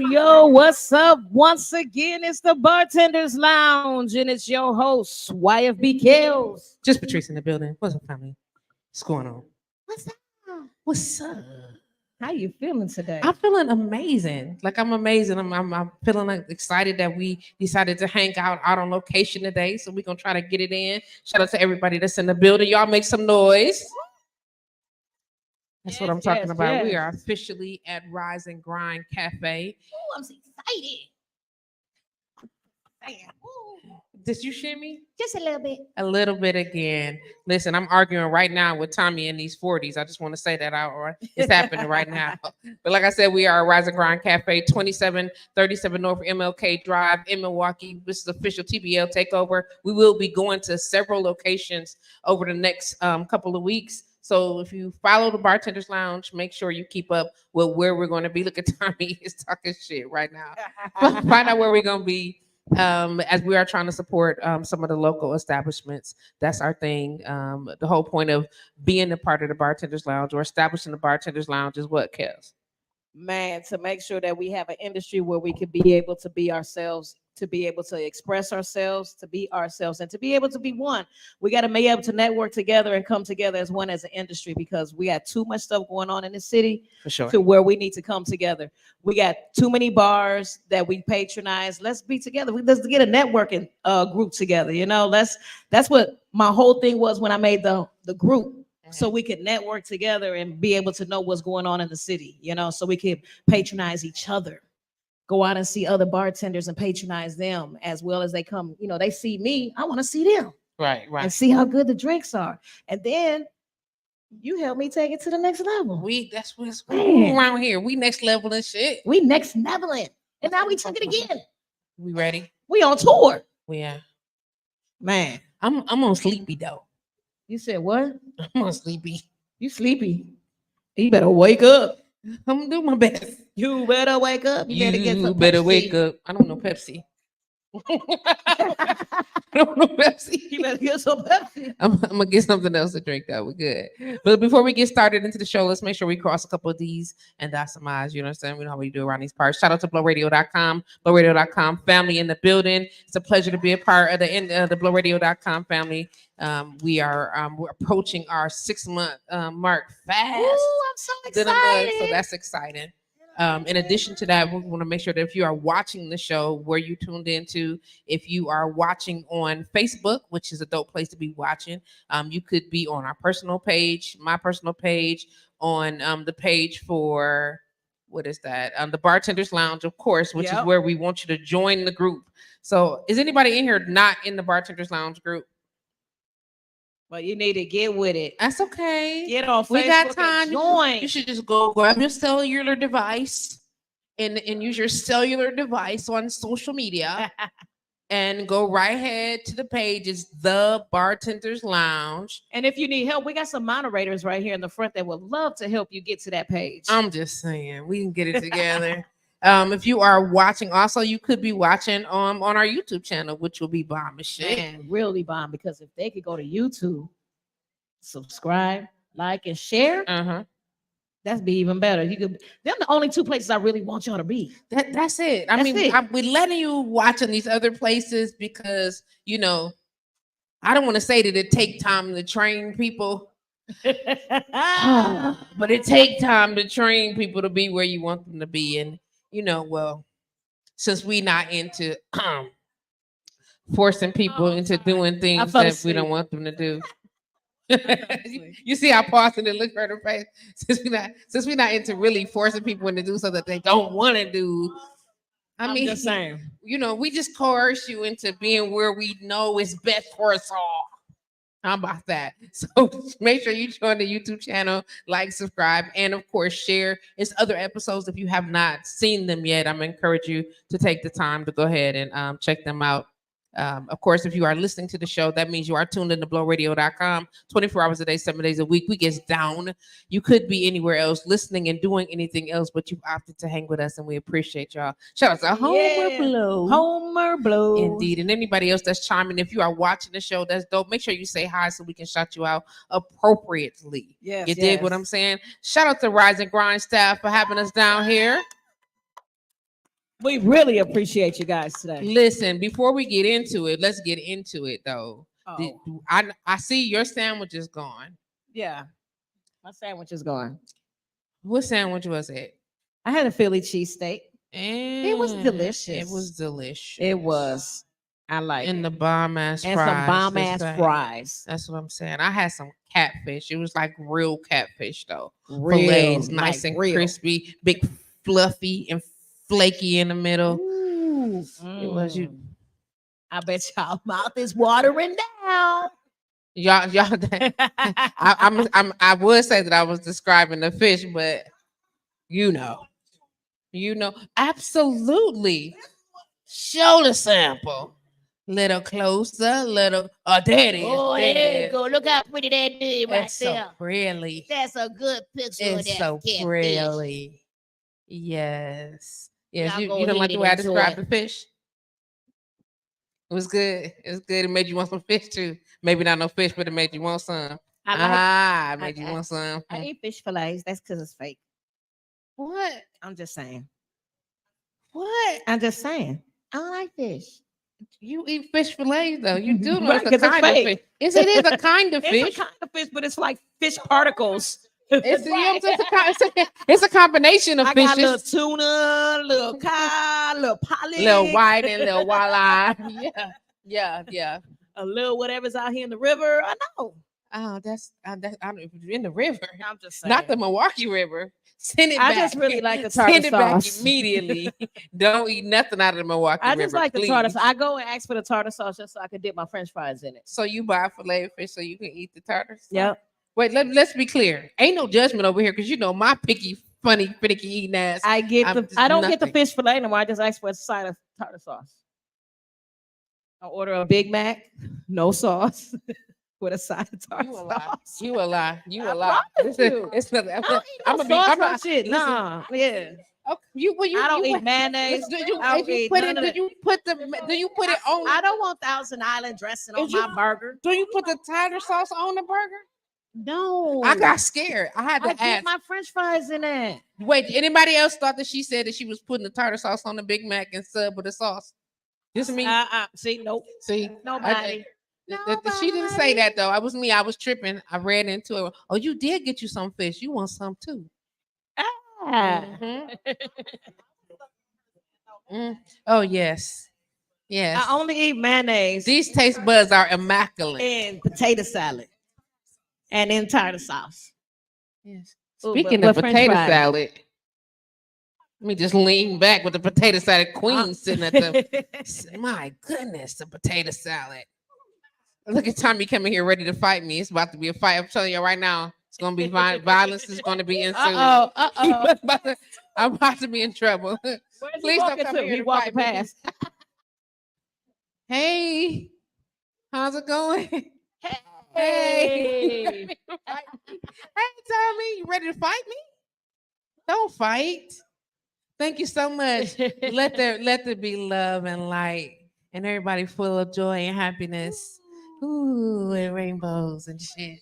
Yo, what's up? Once again, it's the Bartender's Lounge, and it's your host, YFB Kills. JustPatrice in the building. What's up, family? What's going on? What's up? What's up? How you feeling today? I'm feeling amazing. Like I'm amazing. I'm feeling like excited that we decided to hang out on location today. So we're gonna try to get it in. Shout out to everybody that's in the building. Y'all make some noise. That's what I'm talking about. Yes. We are officially at Rise and Grind Cafe. Oh, I'm so excited. Did you shimmy? Just a little bit. A little bit again. Listen, I'm arguing right now with Tommy in these 40s. I just want to say that out. It's happening right now. But like I said, we are Rise and Grind Cafe, 2737 North MLK Drive in Milwaukee. This is official TBL takeover. We will be going to several locations over the next couple of weeks. So if you follow the Bartender's Lounge, make sure you keep up with where we're going to be. Look at Tommy, he's talking shit right now. Find out where we're going to be as we are trying to support some of the local establishments. That's our thing. The whole point of being a part of the Bartender's Lounge or establishing the Bartender's Lounge is what, Kels? Man, to make sure that we have an industry where we can be able to be ourselves, to be able to express ourselves, to be ourselves, and to be able to be one. We got to be able to network together and come together as one as an industry, because we got too much stuff going on in the city For sure. to where we need to come together. We got too many bars that we patronize. Let's be together. Let's get a networking group together. You know, that's what my whole thing was when I made the group. So we could network together and be able to know what's going on in the city, you know, so we could patronize each other, go out and see other bartenders and patronize them as well as they come. You know, they see me, I want to see them. Right. And see how good the drinks are. And then you help me take it to the next level. That's what's around here. We next level and shit. We next leveling. And now we took it again. We ready? We on tour. Yeah. Man. I'm on sleepy though. You said what? I'm on sleepy. You sleepy. You better wake up. I'm gonna do my best. You better wake up. You better get some better Pepsi. wake up. I don't know Pepsi. I don't know Pepsi. You better get some Pepsi. I'm gonna get something else to drink though. We're good. But before we get started into the show, let's make sure we cross a couple of D's and dot some I's. You understand? We know how we do around these parts. Shout out to blowradio.com, blowradio.com family in the building. It's a pleasure to be a part of the blowradio.com family. We're approaching our 6-month mark fast. Ooh, I'm so excited. So that's exciting. In addition to that, we want to make sure that if you are watching the show, where you tuned into, if you are watching on Facebook, which is a dope place to be watching, you could be on our personal page, my personal page, on the page for, what is that? The Bartender's Lounge, of course, which is where we want you to join the group. So is anybody in here not in the Bartender's Lounge group? Well, you need to get with it. That's okay. Get on Facebook. We got time. Join. You should just go grab your cellular device and use your cellular device on social media and go right ahead to the page. It's the Bartender's Lounge. And if you need help, we got some moderators right here in the front that would love to help you get to that page. I'm just saying, we can get it together. If you are watching, also you could be watching on our YouTube channel, which will be bomb as shit. Man, really bomb, because if they could go to YouTube, subscribe, like, and share, that'd be even better. You could. Them the only two places I really want y'all to be. That's it. I That's mean, it. we're letting you watch in these other places because I don't want to say that it take time to train people, but it take time to train people to be where you want them to be. And well, since we not into forcing people into doing things that we don't want them to do. You see how pausing and look at her face. Since we're not into really forcing people into do something that they don't want to do. I mean, just saying. We just coerce you into being where we know is best for us all. How about that? So make sure you join the YouTube channel, like, subscribe, and of course share. It's other episodes. If you have not seen them yet, I'm gonna encourage you to take the time to go ahead and check them out. Of course, if you are listening to the show, that means you are tuned in to blowradio.com 24 hours a day, 7 days a week. We get down. You could be anywhere else listening and doing anything else, but you've opted to hang with us, and we appreciate y'all. Shout out to Homer Blow. Homer Blow. Indeed. And anybody else that's chiming, if you are watching the show, that's dope. Make sure you say hi so we can shout you out appropriately. Yes, you dig what I'm saying? Shout out to Rise and Grind staff for having us down here. We really appreciate you guys today. Listen, before we get into it, let's get into it though. I see your sandwich is gone. Yeah, my sandwich is gone. What sandwich was it? I had a Philly cheesesteak. And it was delicious. It was delicious. It was. I like and it. The bomb ass fries. And some bomb ass fries. That's what I'm saying. I had some catfish. It was like real catfish though. Real, fillets, nice like and real. crispy, big fluffy and flaky in the middle. Ooh, it was you. I bet y'all mouth is watering down. Y'all. I would say that I was describing the fish, but absolutely. Show the sample. Little closer, little. Oh, there it is. Oh, there you go. Look how pretty that is right That's there. So pretty. That's a good picture. It's of that so catfish. pretty. Yes. Yes, Y'all you go don't like ahead the way I and enjoy described it. the fish? It was good. It was good. It made you want some fish too. Maybe not no fish, but it made you want some. It made you want some. I eat fish fillets. That's because it's fake. What? I'm just saying. What? I'm just saying. I don't like fish. You eat fish fillets though. You do know Right, it's a 'cause it's kind of fake. fish. Yes, it is a kind of fish. It's a kind of fish, but it's like fish particles. It's, it's a combination of I fishes. got little tuna, little cod, little pollock, little white and little walleye. Yeah. A little whatever's out here in the river. I know. Oh, that's I don't know if it's in the river. I'm just saying. Not the Milwaukee River. Send it back. I just really like the tartar Send it back sauce. immediately. Don't eat nothing out of the Milwaukee River. I just like the please. tartar sauce. I go and ask for the tartar sauce just so I can dip my French fries in it. So you buy filet of fish so you can eat the tartar sauce? Yep. Wait, let's be clear. Ain't no judgment over here because my picky, funny, finicky eating ass. I don't get the fish fillet no more. I just ask for a side of tartar sauce. I order a Big Mac, no sauce, with a side of tartar sauce. You a lie. It's nothing. I don't eat no sauce or shit. Nah, yeah. Okay, I don't eat mayonnaise. Do you put it on? I don't want Thousand Island dressing on my burger. Do you put the tartar sauce on the burger? No. I got scared. I had to dip ask. my French fries in it. Wait, anybody else thought that she said that she was putting the tartar sauce on the Big Mac and sub with the sauce? Just me. See, nope. See, nobody. She didn't say that though. It was me. I was tripping. I read into it. Oh, you did get you some fish. You want some too? Oh yes. I only eat mayonnaise. These taste buds are immaculate. And potato salad. And then tartar sauce. Yes. Speaking of potato salad, let me just lean back with the potato salad queen sitting at the. My goodness, the potato salad. Look at Tommy coming here ready to fight me. It's about to be a fight. I'm telling you right now, it's going to be violence. Is going to be ensuing. I'm about to be in trouble. Please don't come here. He walking past. Hey, how's it going? Hey. Hey, Tommy, you ready to fight me? Don't fight. Thank you so much. Let there be love and light and everybody full of joy and happiness. Ooh, and rainbows and shit.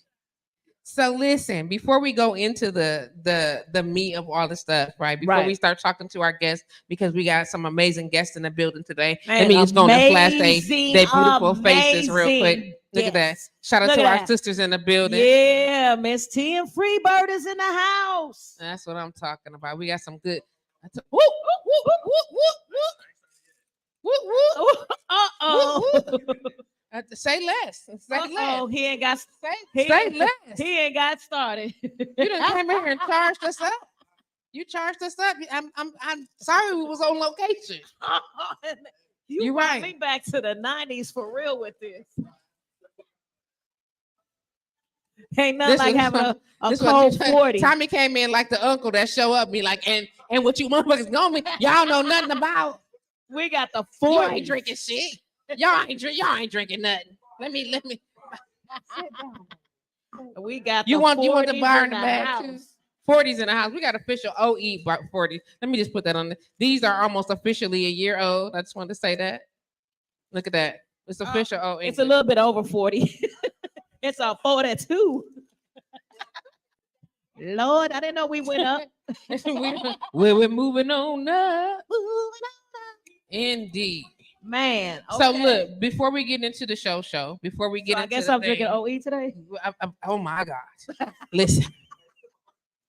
So listen, before we go into the meat of all the stuff, right? Before we Right. start talking to our guests, because we got some amazing guests in the building today. Let Man, me just go and flash amazing, they beautiful faces real quick. amazing. Look at that. Yes. Shout out Look to at our that. sisters in the building. Yeah, Miss T and Freebird is in the house. That's what I'm talking about. We got some good. Whoop, whoop, whoop, whoop, whoop, whoop, whoop, Uh-oh. whoop, whoop. Say less. Say Uh-oh, less. he ain't got Say less. he ain't got started. You done came in here and charged us up. You charged us up. I'm sorry we was on location. You You're brought right. me back to the 90s for real with this. Ain't nothing like having a cold 40. Tommy came in like the uncle that show up, be like, and what you motherfuckers gonna be, y'all know nothing about. We got the 40. 40. You ain't drinking shit. Y'all ain't drinking nothing. Let me sit down. We got You the want 40s the bar in the bag house. too? 40s in the house. We got official OE 40s. Let me just put that on. These are almost officially a year old. I just wanted to say that. Look at that. It's official. It's a little bit over 40. It's a 42. Lord, I didn't know we went up. We're moving on up. Indeed. Man. Okay. So look, before we get into the show, before we get I into guess the I'm thing, drinking OE today. oh my gosh. Listen.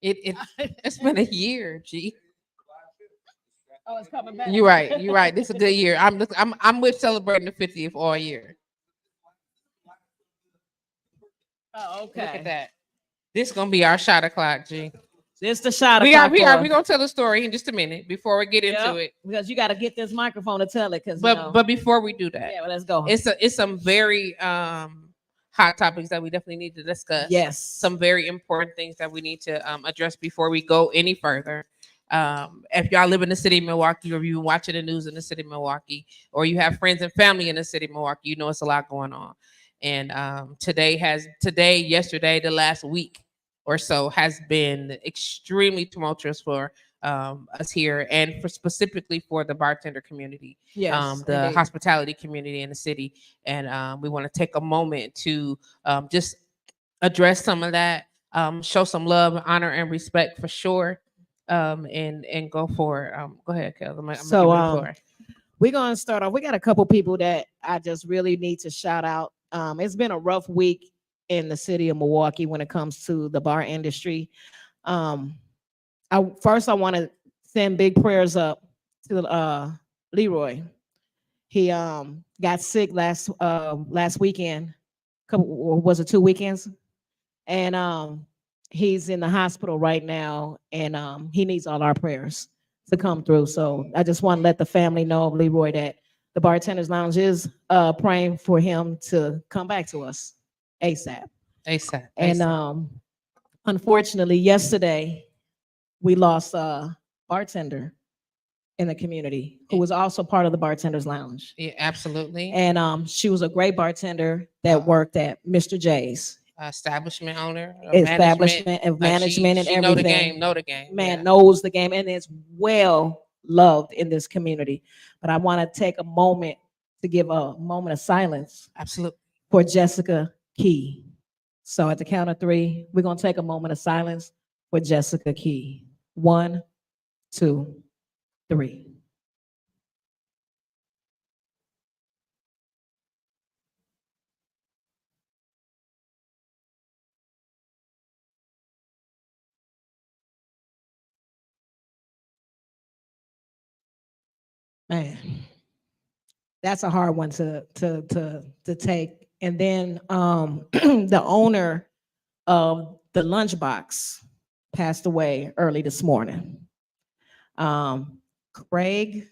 It's been a year, G. Oh, it's coming back. You're right. This is a good year. I'm with celebrating the 50th all year. Oh, okay. Look at that. This is gonna be our shot o'clock, G. This the shot We o'clock. are gonna tell the story in just a minute before we get into it. Because you got to get this microphone to tell it. But before we do that, yeah, well, let's go. It's some very hot topics that we definitely need to discuss. Yes. Some very important things that we need to address before we go any further. If y'all live in the city of Milwaukee, or you're watching the news in the city of Milwaukee, or you have friends and family in the city of Milwaukee, you know it's a lot going on. And yesterday, the last week or so has been extremely tumultuous for us here, and specifically for the bartender community, yes, the indeed. hospitality community in the city. And we want to take a moment to just address some of that, show some love, honor, and respect for sure, and go for it. Go ahead, Kel. I'm we're going to start off. We got a couple people that I just really need to shout out. It's been a rough week in the city of Milwaukee when it comes to the bar industry. I want to send big prayers up to Leroy. He got sick last weekend. Was it 2 weekends? And he's in the hospital right now, and he needs all our prayers to come through. So I just want to let the family know of Leroy that the Bartenders Lounge is praying for him to come back to us ASAP. And unfortunately, yesterday we lost a bartender in the community who was also part of the Bartenders Lounge. Yeah, absolutely. And she was a great bartender that worked at Mr. J's. Establishment owner, management and everything. Know the game. Man, knows the game, and is well loved in this community. But I want to take a moment to give a moment of silence. Absolutely. For Jessica Key. So at the count of 3, we're gonna take a moment of silence for Jessica Key. 1, 2, 3. Man, that's a hard one to take. And then the owner of the lunchbox passed away early this morning. Greg,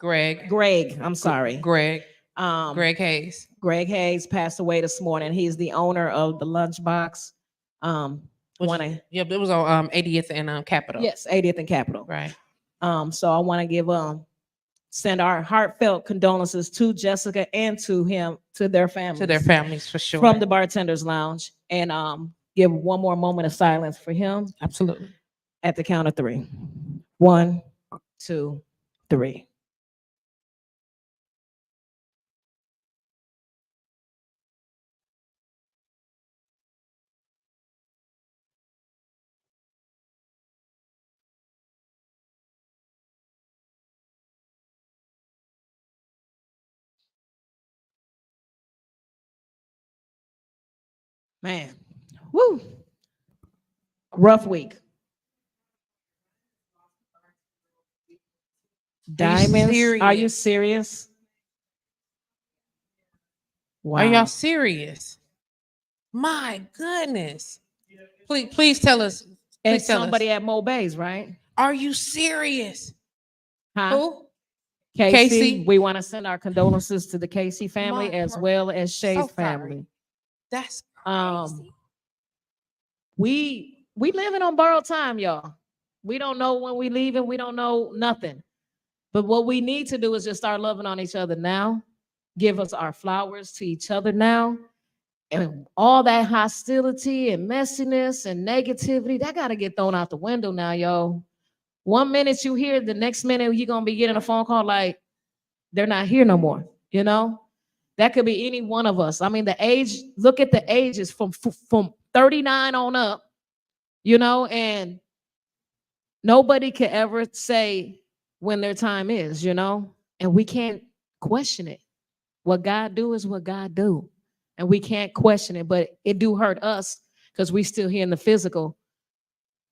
I'm sorry. Greg Hayes. Greg Hayes passed away this morning. He's the owner of the lunchbox. It was on 80th and Capitol. Yes, 80th and Capitol. Right. So I want to give send our heartfelt condolences to Jessica and to their families. To their families, for sure. From the Bartender's Lounge. And give one more moment of silence for him Absolutely. at the count of 3. 1, 2, 3. Man, woo, rough week. Diamonds, are you serious? Wow. Are y'all serious? My goodness. Please tell us. And somebody at Mo Bay's, right? Are you serious? Huh? Who? Casey. We want to send our condolences to the Casey family as well as Shay's So family. That's crazy. We living on borrowed time, y'all. We don't know when we leaving. We don't know nothing. But what we need to do is just start loving on each other now. Give us our flowers to each other now. And all that hostility and messiness and negativity, that got to get thrown out the window now, yo. One minute you hear, the next minute you're going to be getting a phone call like, they're not here no more, you know? That could be any one of us. I mean, the age, look at the ages from 39 on up, you know, and nobody could ever say when their time is, you know, and we can't question it. What God do is what God do. And we can't question it, but it do hurt us because we still here in the physical.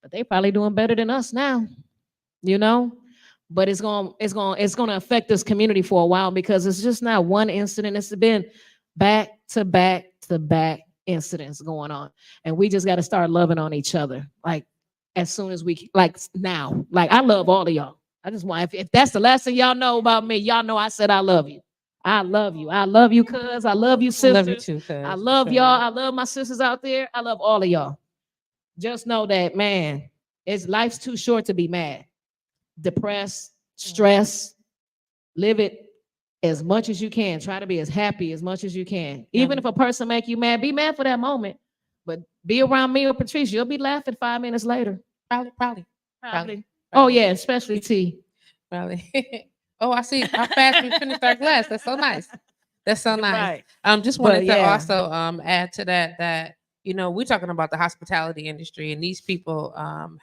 But they probably doing better than us now, you know. But it's gonna affect this community for a while because it's just not one incident. It's been back to back to back incidents going on, and we just got to start loving on each other. Like as soon as we like now. Like I love all of y'all. I just want if that's the last thing y'all know about me, y'all know I said I love you. I love you. I love you, cuz. I love you, sisters. I love you too, cuz. I love y'all. I love my sisters out there. I love all of y'all. Just know that, man, life's too short to be mad, depressed, stressed. Live it as much as you can. Try to be as happy as much as you can. Even if a person make you mad, be mad for that moment. But be around me or Patrice, you'll be laughing 5 minutes later. Probably. Oh yeah, especially T. Probably. Oh, I see how fast we finished our glass. That's so nice. That's so nice. Right. Just wanted to also add to that you know, we're talking about the hospitality industry, and these people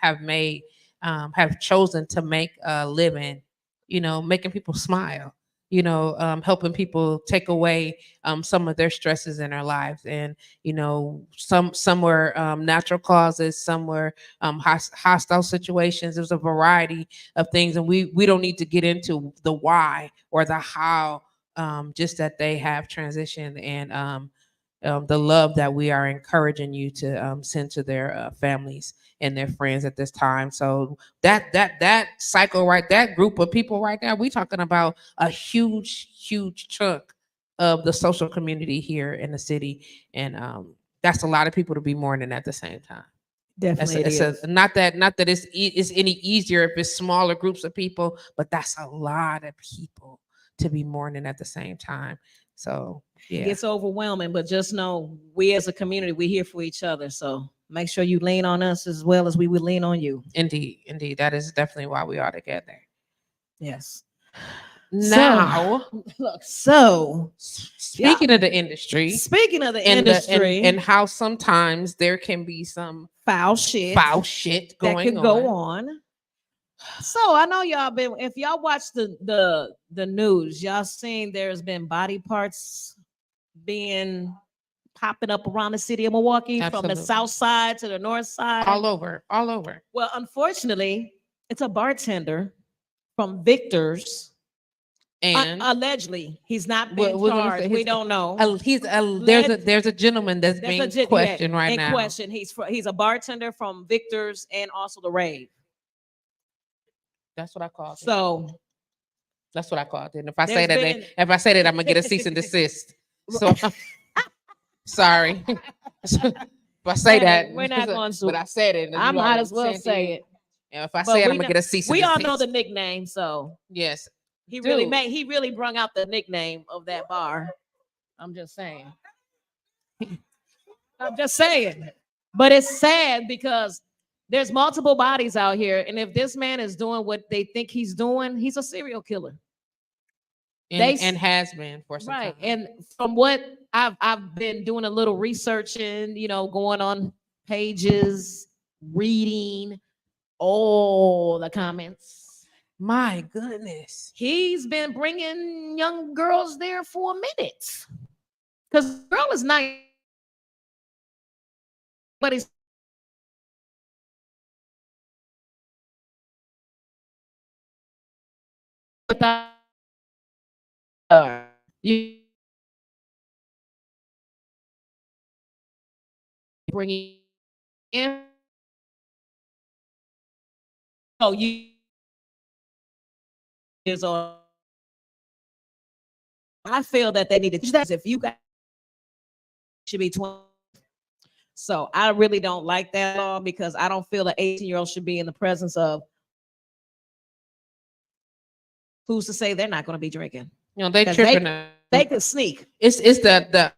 have chosen to make a living, you know, making people smile, you know, helping people take away some of their stresses in their lives. And, you know, some were natural causes, some were hostile situations. There's a variety of things, and we don't need to get into the why or the how, just that they have transitioned, and the love that we are encouraging you to send to their families and their friends at this time. So that cycle, right, that group of people right now, we talking about a huge chunk of the social community here in the city, and that's a lot of people to be mourning at the same time. Definitely, not that it's any easier if it's smaller groups of people, but that's a lot of people to be mourning at the same time. So yeah, it's overwhelming, but just know we as a community, we're here for each other. So make sure you lean on us as well as we would lean on you. Indeed. That is definitely why we are together. Yes. Now, so speaking of the industry, and how sometimes there can be some foul shit going that could go on. So I know y'all been, if y'all watch the news, y'all seen there's been body parts being popping up around the city of Milwaukee. Absolutely. From the south side to the north side. All over. Well, unfortunately, it's a bartender from Victor's. And allegedly, he's not being charged. We don't know. There's a gentleman that's being questioned right now. In question, he's a bartender from Victor's and also the Rave. That's what I called it. So that's what I called it. And if I say that, I'm gonna get a cease and desist. So sorry. If I say that, we're not going to. But I said it. I might as well say it. And if I say it, I'm gonna get a cease and desist. We all know the nickname, so yes. He Dude. really brung out the nickname of that bar. I'm just saying. I'm just saying. But it's sad because there's multiple bodies out here, and if this man is doing what they think he's doing, he's a serial killer. And has been for some Right. time. And from what I've been doing a little researching, going on pages, reading all the comments. My goodness. He's been bringing young girls there for a minute. Because girl is nice, but it's without you bringing in. Oh, you is on. I feel that they need to. If you guys should be 20. So I really don't like that law because I don't feel an 18-year-old should be in the presence of. Who's to say they're not going to be drinking? They tripping. They could sneak. It's the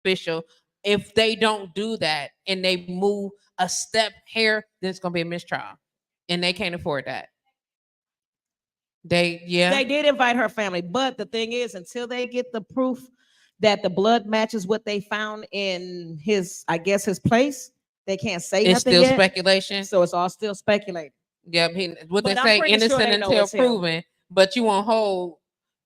official. If they don't do that and they move a step here, then it's gonna be a mistrial, and they can't afford that. They did invite her family, but the thing is, until they get the proof that the blood matches what they found in his, I guess his place, they can't say it's nothing still yet. speculation. So it's all still speculating. Yeah, what they But I'm say, pretty sure innocent they know until it's him. proven. But you won't hold,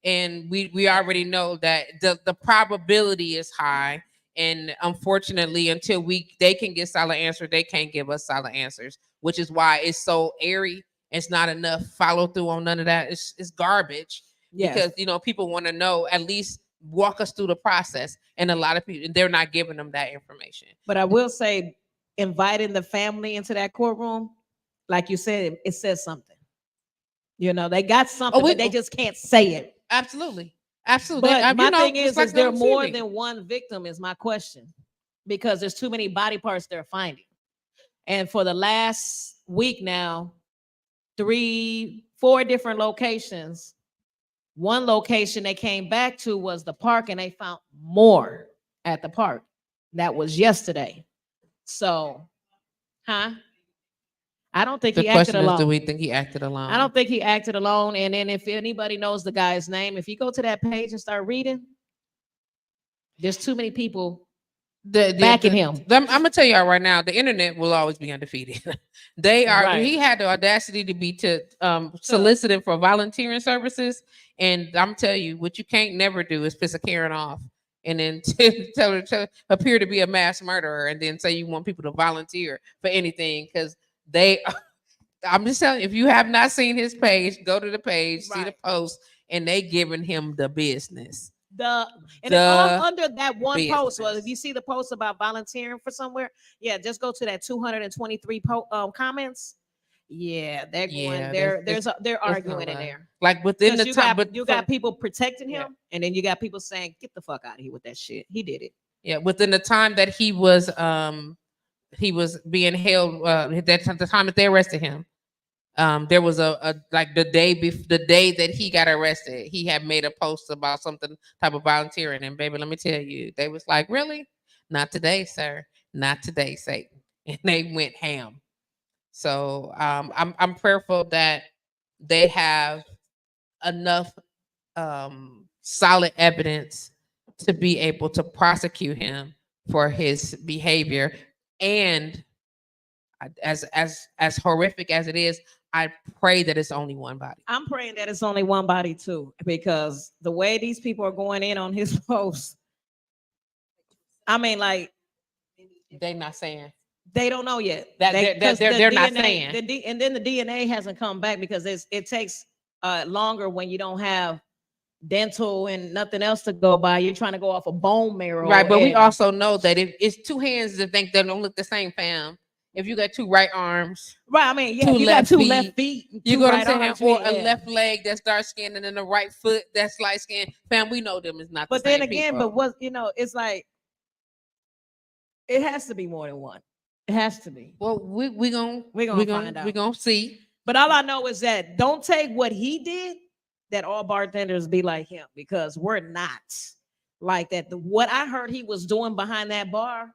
and we already know that the probability is high. And unfortunately, until they can get solid answers, they can't give us solid answers, which is why it's so airy. It's not enough follow through on none of that. It's garbage. Yes. Because people want to know, at least walk us through the process. And a lot of people, they're not giving them that information. But I will say, inviting the family into that courtroom, like you said, it says something. They got something, but they just can't say it. Absolutely. Absolutely. But my thing is there on more TV. than one victim is my question, because there's too many body parts they're finding. And for the last week now, 3, 4 different locations. One location they came back to was the park, and they found more at the park. That was yesterday. So, I don't think The he acted question is, alone. do we think he acted alone? I don't think he acted alone. And then if anybody knows the guy's name, if you go to that page and start reading, there's too many people backing him. I'm gonna tell y'all right now, the internet will always be undefeated. They are. Right. He had the audacity to be soliciting for volunteering services, and I'm telling you, what you can't never do is piss a Karen off, and then tell her to appear to be a mass murderer, and then say you want people to volunteer for anything because they. I'm just telling you, if you have not seen his page, go to the page, see the post, and they giving him the business. And all under that one post. Well, if you see the post about volunteering for somewhere, yeah, just go to that 223 comments. Yeah, they're going there. They're arguing in there. Like within the time, but you got people protecting him, and then you got people saying, "Get the fuck out of here with that shit." He did it. Yeah, within the time that he was being held. The time that they arrested him. There was a like the day that he got arrested, he had made a post about something type of volunteering, and baby, let me tell you, they was like, really? Not today, sir. Not today, Satan. And they went ham. So I'm prayerful that they have enough solid evidence to be able to prosecute him for his behavior. And as horrific as it is, I pray that it's only one body. I'm praying that it's only one body too, because the way these people are going in on his post, I mean, like, they're not saying. They don't know yet. They're not saying. And then the DNA hasn't come back because it takes longer when you don't have dental and nothing else to go by. You're trying to go off a bone marrow. Right, but we also know that it's two hands that think they don't look the same, fam. If you got two right arms, right? I mean, yeah, you got two left feet. You go to saying, or a left leg that's dark skinned, and then a right foot that's light skinned. Fam, we know them is not. But then again, but what it's like, it has to be more than one. It has to be. Well, we gonna find out. We gonna see. But all I know is that don't take what he did. That all bartenders be like him, because we're not like that. What I heard he was doing behind that bar,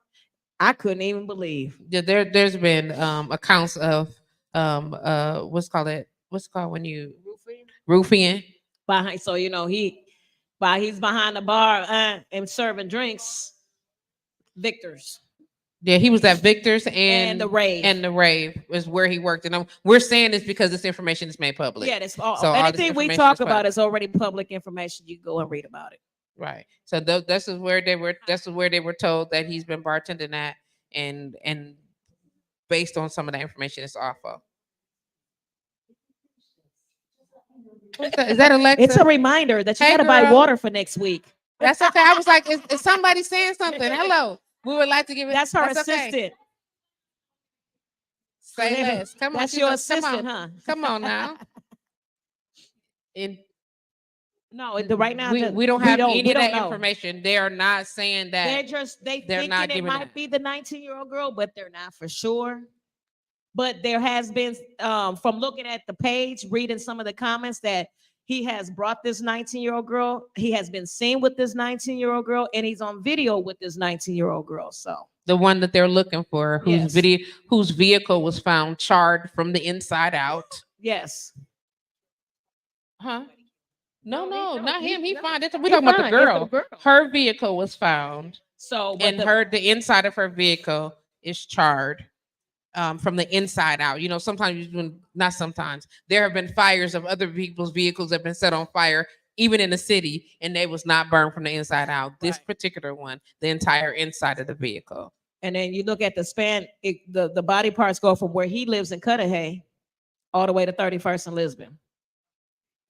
I couldn't even believe. Yeah, there's been accounts of what's called when you roofing behind. So he's behind the bar and serving drinks. Victor's. Yeah, he was at Victor's and the Rave. And the Rave is where he worked. And we're saying this because this information is made public. Yeah, that's all. So anything we talk about is already public information. You go and read about it. Right. So this is where they were. This is where they were told that he's been bartending at, and based on some of that information, it's awful. Is that Alexa? It's a reminder that you got to buy water for next week. That's okay. I was like, is somebody saying something? Hello. We would like to give it. That's her assistant. Okay. Say less. Come on. That's your assistant, huh? Come on now. Right now we don't have any of that information. They are not saying that. They're thinking it might be the 19-year-old girl, but they're not for sure. But there has been, from looking at the page, reading some of the comments, that he has brought this 19-year-old girl. He has been seen with this 19-year-old girl, and he's on video with this 19-year-old girl. So the one that they're looking for, whose vehicle was found charred from the inside out. Yes. Huh? No, not him. He found it. We're talking about the girl. Her vehicle was found. So, and the inside of her vehicle is charred. From the inside out. Not sometimes. There have been fires of other people's vehicles that have been set on fire, even in the city, and they was not burned from the inside out. This particular one, the entire inside of the vehicle. And then you look at the span, the body parts go from where he lives in Cudahy all the way to 31st and Lisbon.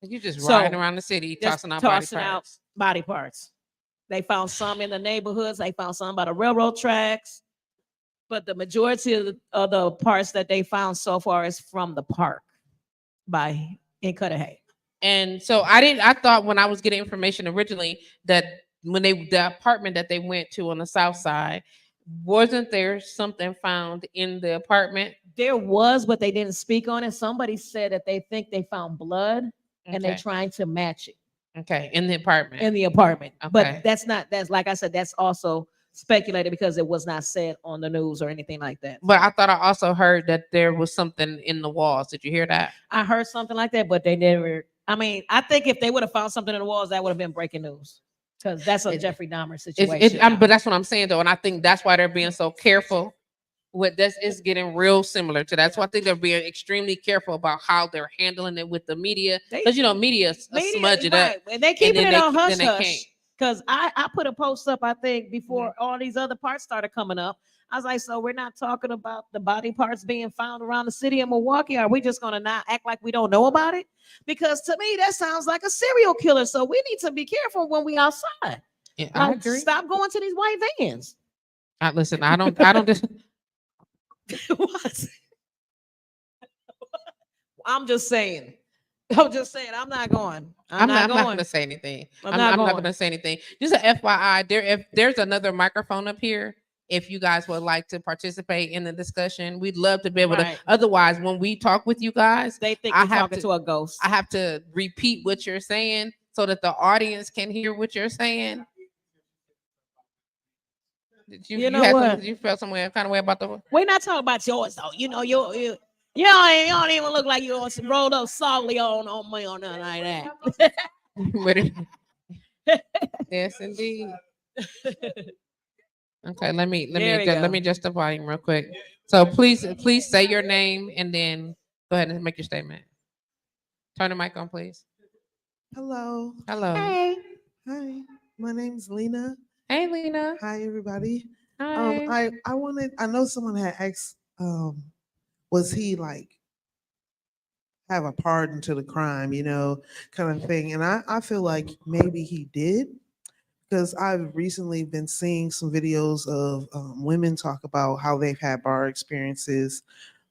You just riding around the city, tossing out body parts. They found some in the neighborhoods. They found some by the railroad tracks. But the majority of the parts that they found so far is from the park in Cudahy. And so I thought when I was getting information originally that when the apartment that they went to on the south side, wasn't there something found in the apartment? There was, but they didn't speak on it. Somebody said that they think they found blood and they're trying to match it. Okay, in the apartment. Okay. But that's like I said, that's also speculated because it was not said on the news or anything like that. But I thought I also heard that there was something in the walls. Did you hear that? I heard something like that, but they never. I mean, I think if they would have found something in the walls, that would have been breaking news. Because that's a It- Jeffrey Dahmer It's, situation. but that's what I'm saying though, and I think that's why they're being so careful. With this is getting real similar to that. So I think they're being extremely careful about how they're handling it with the media, because media smudge it up, right, and they keeping then it on hush then they can't. hush. Because I put a post up, I think, before Mm-hmm. all these other parts started coming up. I was like, so we're not talking about the body parts being found around the city of Milwaukee. Are we just gonna not act like we don't know about it? Because to me, that sounds like a serial killer. So we need to be careful when we outside. Yeah, I agree. Stop going to these white vans. Listen, I don't. What? I'm just saying. I'm just saying. I'm not going. I'm not not going. gonna say anything. I'm not going. gonna say anything. Just a FYI, if there's another microphone up here, if you guys would like to participate in the discussion, we'd love to be able Right. to. Otherwise, when we talk with you guys, They think I we're have talking to- to a ghost. I have to repeat what you're saying so that the audience can hear what you're saying. Did you You know had what? some, you felt some way, kind of way about the We're not talking about yours though. You know, you don't even look like you on some rolled up saltly on me or nothing like that. what it- yes, indeed. Okay, let me There we let go. me adjust the volume real quick. So please say your name and then go ahead and make your statement. Turn the mic on, please. Hello. Hello. Hey. Hi. My name's Lena. Hey, Lena. Hi, everybody. Hi. I know someone had asked, was he like have a pardon to the crime, kind of thing. And I feel like maybe he did, because I've recently been seeing some videos of women talk about how they've had bar experiences.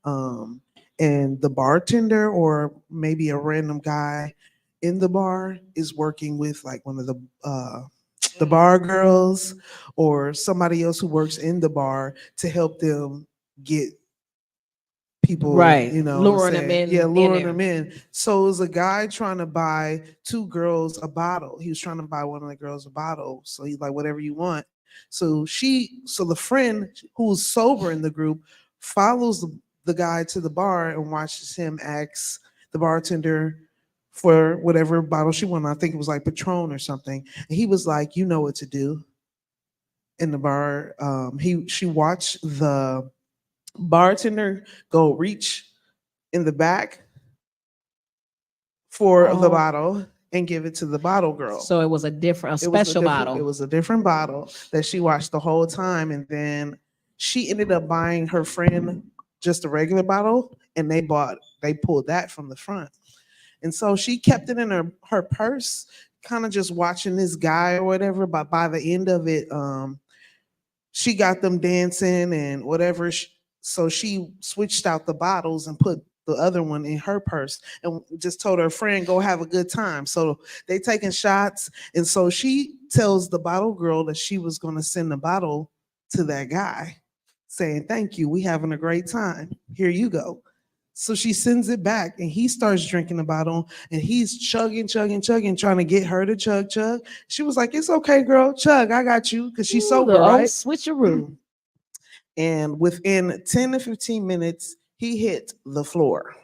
Um, and the bartender or maybe a random guy in the bar is working with like one of the bar girls or somebody else who works in the bar to help them get people, Right. luring them in. Yeah, luring there. them in. So it was a guy trying to buy two girls a bottle. He was trying to buy one of the girls a bottle. So he's like, whatever you want. So the friend who's sober in the group follows the guy to the bar and watches him ask the bartender for whatever bottle she wanted. I think it was like Patron or something. And he was like, you know what to do in the bar. She watched the bartender go reach in the back for the bottle and give it to the bottle girl. So it was a special bottle. It was a different bottle that she watched the whole time, and then she ended up buying her friend just a regular bottle, and they pulled that from the front. And so she kept it in her purse, kind of just watching this guy or whatever. But by the end of it, she got them dancing and whatever. So she switched out the bottles and put the other one in her purse and just told her friend, go have a good time. So they taking shots. And so she tells the bottle girl that she was going to send the bottle to that guy saying, thank you. We having a great time. Here you go. So she sends it back and he starts drinking the bottle and he's chugging, trying to get her to chug. She was like, it's okay, girl. Chug, I got you. Because she's sober, the old right? switcheroo. And within 10 to 15 minutes, he hit the floor.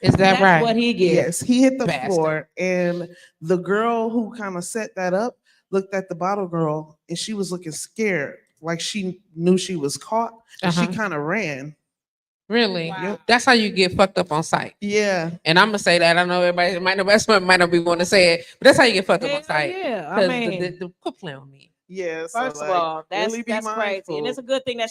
Is that That's right? what he gets. Yes, he hit the Bastard. floor. And the girl who kind of set that up looked at the bottle girl and she was looking scared, like she knew she was caught. And she kind of ran. Really? Wow. That's how you get fucked up on site. Yeah. And I'm gonna say that. I know everybody might not be want to say it, but that's how you get fucked up on Hell site. yeah. I 'Cause mean, the quit playing on me. Yeah. first of all, that's really be crazy. mindful. And it's a good thing that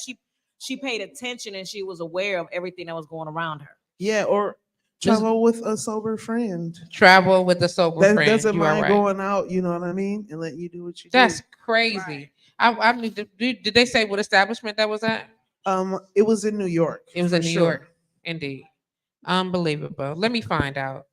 she paid attention and she was aware of everything that was going around her. Yeah, or travel with a sober friend. Travel with a sober That friend. doesn't You are mind right. going out, you know what I mean? And let you do what you That's do. crazy. I need to. Did they say what establishment that was at? It was in New York. It was for in New sure. York. Indeed. Unbelievable. Let me find out.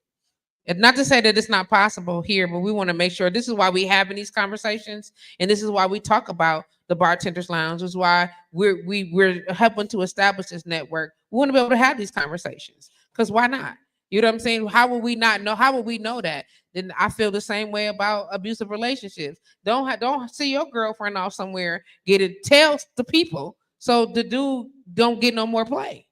And not to say that it's not possible here, but we want to make sure this is why we having these conversations, and this is why we talk about the Bartenders Lounge. This is why we're helping to establish this network. We want to be able to have these conversations because why not? You know what I'm saying? How would we not know? How would we know that? Then I feel the same way about abusive relationships. Don't see your girlfriend off somewhere. Get it. Tell the people so the dude don't get no more play.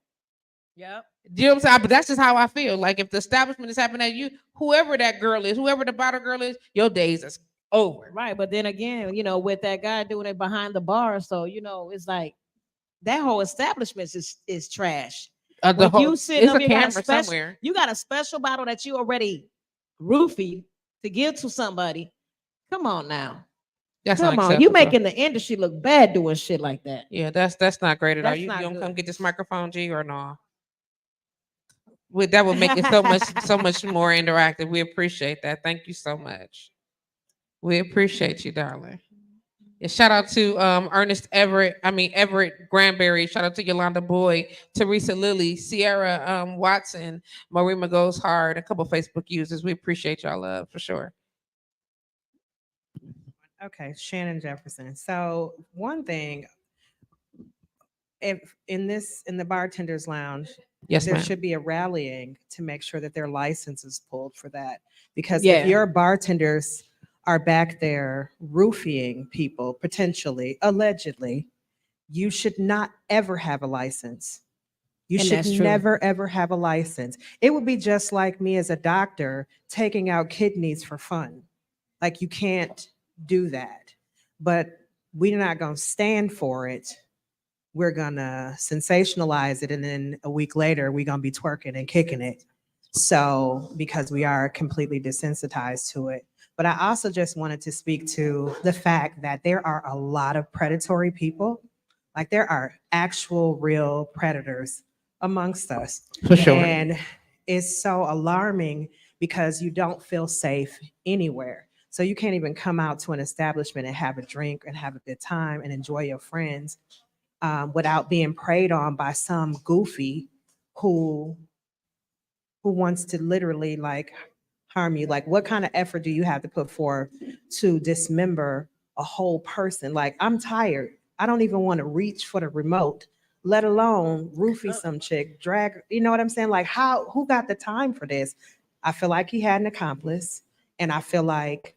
Yep. Do you know what I'm saying? But that's just how I feel. Like if the establishment is happening at you, whoever that girl is, whoever the bottle girl is, your days is over. Right, but then again, with that guy doing it behind the bar, so it's like that whole establishment is trash. The When whole you sitting it's up, a camera somewhere. you got a special bottle that you already roofied to give to somebody. Come on now. That's Come on. You unacceptable. making the industry look bad doing shit like that. Yeah, that's not great at all. That's You not don't come good. get this microphone, G, or no? That would make it so much more interactive. We appreciate that. Thank you so much. We appreciate you, darling. Yeah, shout out to Everett Granberry. Shout out to Yolanda Boyd, Teresa Lilly, Sierra Watson, Marima Goes Hard, a couple Facebook users. We appreciate y'all love for sure. Okay, Shannon Jefferson. So one thing, if in the bartenders lounge, Yes, there ma'am. should be a rallying to make sure that their license is pulled for that. Because Yeah. if your bartenders are back there roofing people, potentially, allegedly, you should not ever have a license. You And should that's true. never, ever have a license. It would be just like me as a doctor taking out kidneys for fun. Like, you can't do that. But we're not going to stand for it. We're going to sensationalize it. And then a week later, we're going to be twerking and kicking it. So, because we are completely desensitized to it. But I also just wanted to speak to the fact that there are a lot of predatory people. Like, there are actual real predators amongst us. For sure. And it's so alarming because you don't feel safe anywhere. So you can't even come out to an establishment and have a drink and have a good time and enjoy your friends without being preyed on by some goofy who wants to literally like harm you. Like, what kind of effort do you have to put forth to dismember a whole person? Like, I'm tired. I don't even want to reach for the remote, let alone roofie some chick, drag, you know what I'm saying? Like, who got the time for this? I feel like he had an accomplice, and I feel like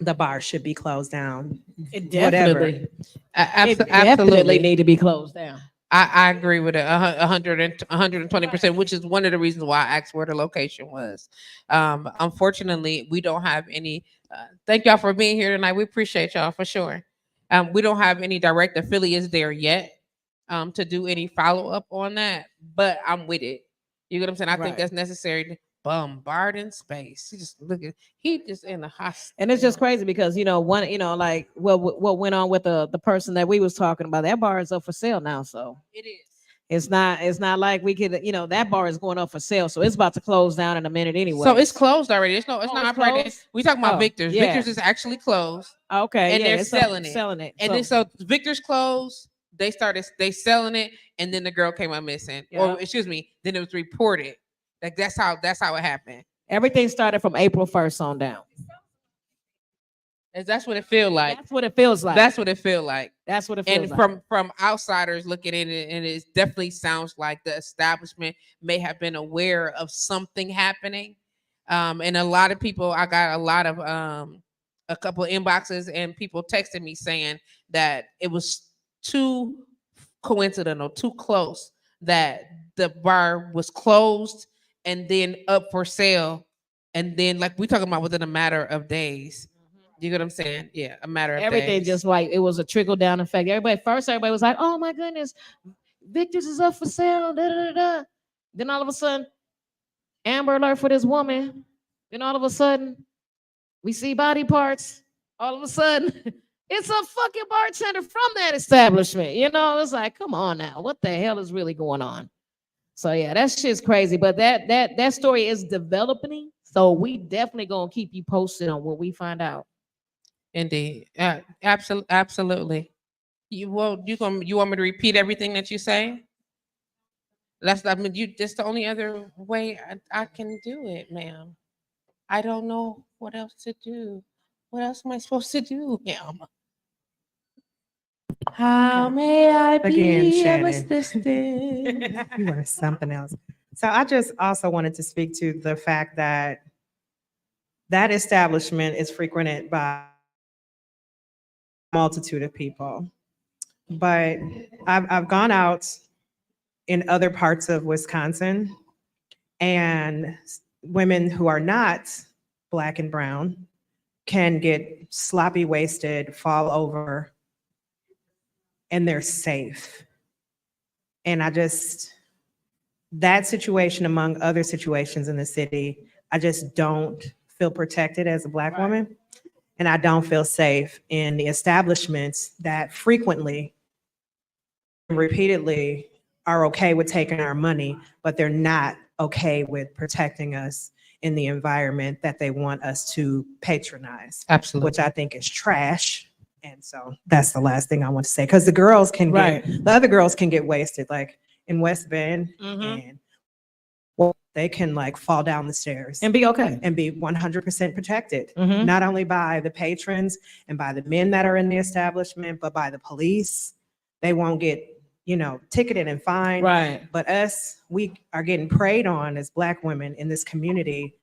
the bar should be closed down. It Whatever. definitely, it definitely Absolutely. need to be closed down. I agree with it 120%, which is one of the reasons why I asked where the location was. Unfortunately, we don't have any. Thank y'all for being here tonight. We appreciate y'all for sure. We don't have any direct affiliates there yet to do any follow up on that, but I'm with it. You get what I'm saying? I think Right. that's necessary to bombard in space. He just in the hospital. And it's just crazy because like what went on with the person that we was talking about. That bar is up for sale now, so It is. it's not like we could that bar is going up for sale, so it's about to close down in a minute anyway. So it's closed already. It's not it's operating. closed? We talking about Oh, Victor's. yeah. Victor's is actually closed. Okay, and yeah, they're it's up- selling it. selling it, And then so Victor's closed. They selling it, and then the girl came up missing. Yeah. Or excuse me, then it was reported. Like that's how it happened. everything started from April 1st on down. And that's what it feels like. That's what it feels like. That's what it feels like. That's what it feels And like. from outsiders looking at it, and it definitely sounds like the establishment may have been aware of something happening. And a lot of people, I got a lot of a couple of inboxes and people texting me saying that it was too coincidental, too close that the bar was closed and then up for sale, and then like we talking about within a matter of days. You get what I'm saying? Yeah, a matter of Everything days. just like it was a trickle down effect. Everybody was like, "Oh my goodness, Victor's is up for sale." Da, da, da, da. Then all of a sudden, Amber Alert for this woman. Then all of a sudden, we see body parts. All of a sudden, it's a fucking bartender from that establishment. It's like, come on now, what the hell is really going on? So yeah, that shit's crazy. But that story is developing. So we definitely gonna keep you posted on what we find out. Indeed. Absolutely. You want me to repeat everything that you say? That's the only other way I can do it, ma'am. I don't know what else to do. What else am I supposed to do, ma'am? How may I Again, be of Shannon. assistance? You were something else. So I just also wanted to speak to the fact that that establishment is frequented by a multitude of people. But I've gone out in other parts of Wisconsin, and women who are not Black and brown can get sloppy wasted, fall over, and they're safe. And that situation, among other situations in the city, I just don't feel protected as a Black woman. And I don't feel safe in the establishments that frequently and repeatedly are okay with taking our money, but they're not okay with protecting us in the environment that they want us to patronize. Absolutely. Which I think is trash. And so that's the last thing I want to say, because the other girls can get wasted, like in West Bend, and they can like fall down the stairs and be okay and be 100% protected, not only by the patrons and by the men that are in the establishment, but by the police. They won't get, ticketed and fined. Right. But us, we are getting preyed on as Black women in this community,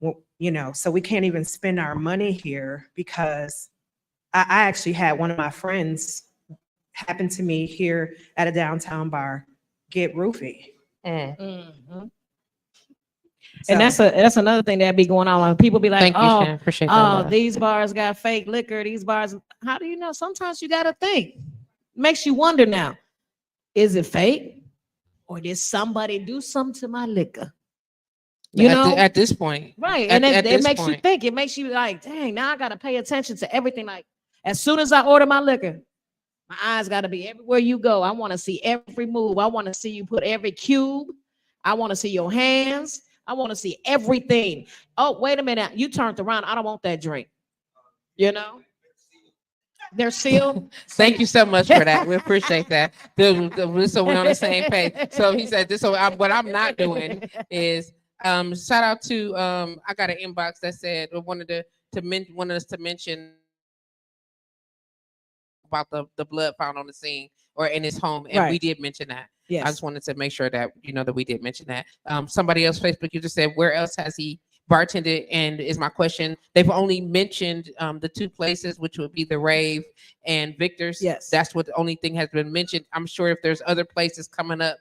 so we can't even spend our money here, because I actually had one of my friends happen to me here at a downtown bar get roofie. And that's another thing that be going on. People be like, Thank you, Shan. Appreciate that. these bars got fake liquor. These bars, how do you know? Sometimes you got to think. Makes you wonder now, is it fake? Or did somebody do something to my liquor? At this point. Right. And it makes you think. It makes you like, dang, now I got to pay attention to everything. Like, as soon as I order my liquor, my eyes got to be everywhere you go. I want to see every move. I want to see you put every cube. I want to see your hands. I want to see everything. Oh, wait a minute. You turned around. I don't want that drink. They're sealed. Thank you so much for that. We appreciate that. So we're on the same page. So he said this. So what I'm not doing is shout out to I got an inbox that said wanted us to mention about the blood found on the scene or in his home, and we did mention that. Yes. I just wanted to make sure that that we did mention that. Somebody else Facebook user said, where else has he bartended? And is my question, they've only mentioned the two places, which would be the Rave and Victor's. Yes, that's what the only thing has been mentioned. I'm sure if there's other places coming up,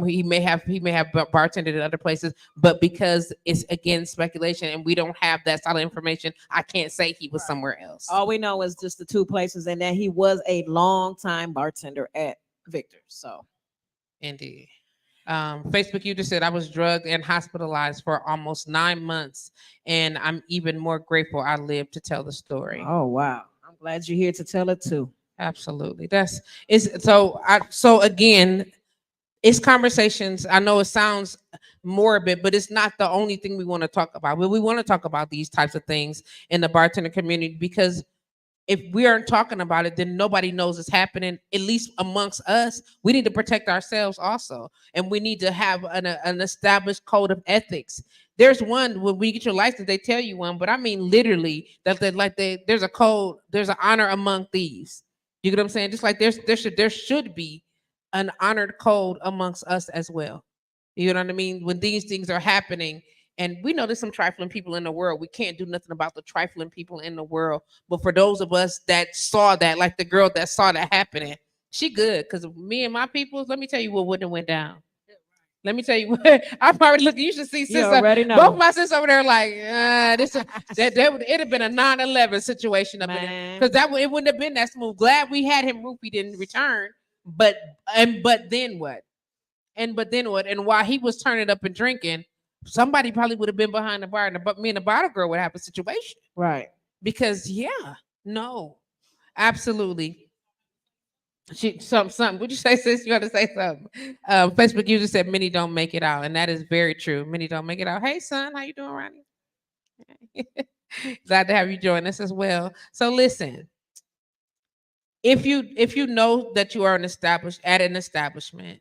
he may have bartended at other places, but because it's again speculation and we don't have that solid information, I can't say he was somewhere else. All we know is just the two places, and that he was a long time bartender at Victor's. So indeed. Facebook user said, I was drugged and hospitalized for almost 9 months, and I'm even more grateful I lived to tell the story. Oh wow, I'm glad you're here to tell it too. Absolutely. So again, it's conversations. I know it sounds morbid, but it's not the only thing we want to talk about. But we want to talk about these types of things in the bartender community, because if we aren't talking about it, then nobody knows it's happening, at least amongst us. We need to protect ourselves also. And we need to have an established code of ethics. There's one, when we get your license, they tell you one, but I mean literally there's a code, there's an honor among thieves. You get what I'm saying? Just like there should be an honored code amongst us as well. You know what I mean? When these things are happening, and we know there's some trifling people in the world. We can't do nothing about the trifling people in the world. But for those of us that saw that, like the girl that saw that happening, she good. Because me and my peoples, let me tell you what wouldn't have went down. Let me tell you what. I'm already looking. You should see sister. Already know. Both my sisters over there like, it'd have been a 9/11 situation up in there. Because it wouldn't have been that smooth. Glad we had him roofied in return. But then what? And while he was turning up and drinking, somebody probably would have been behind the bar, but me and the bottle girl would have a situation. Right. Because absolutely. Something. Would you say, sis? You got to say something. Facebook user said many don't make it out, and that is very true. Many don't make it out. Hey, son, how you doing, Ronnie? Glad to have you join us as well. So listen, if you know that you are an establishment,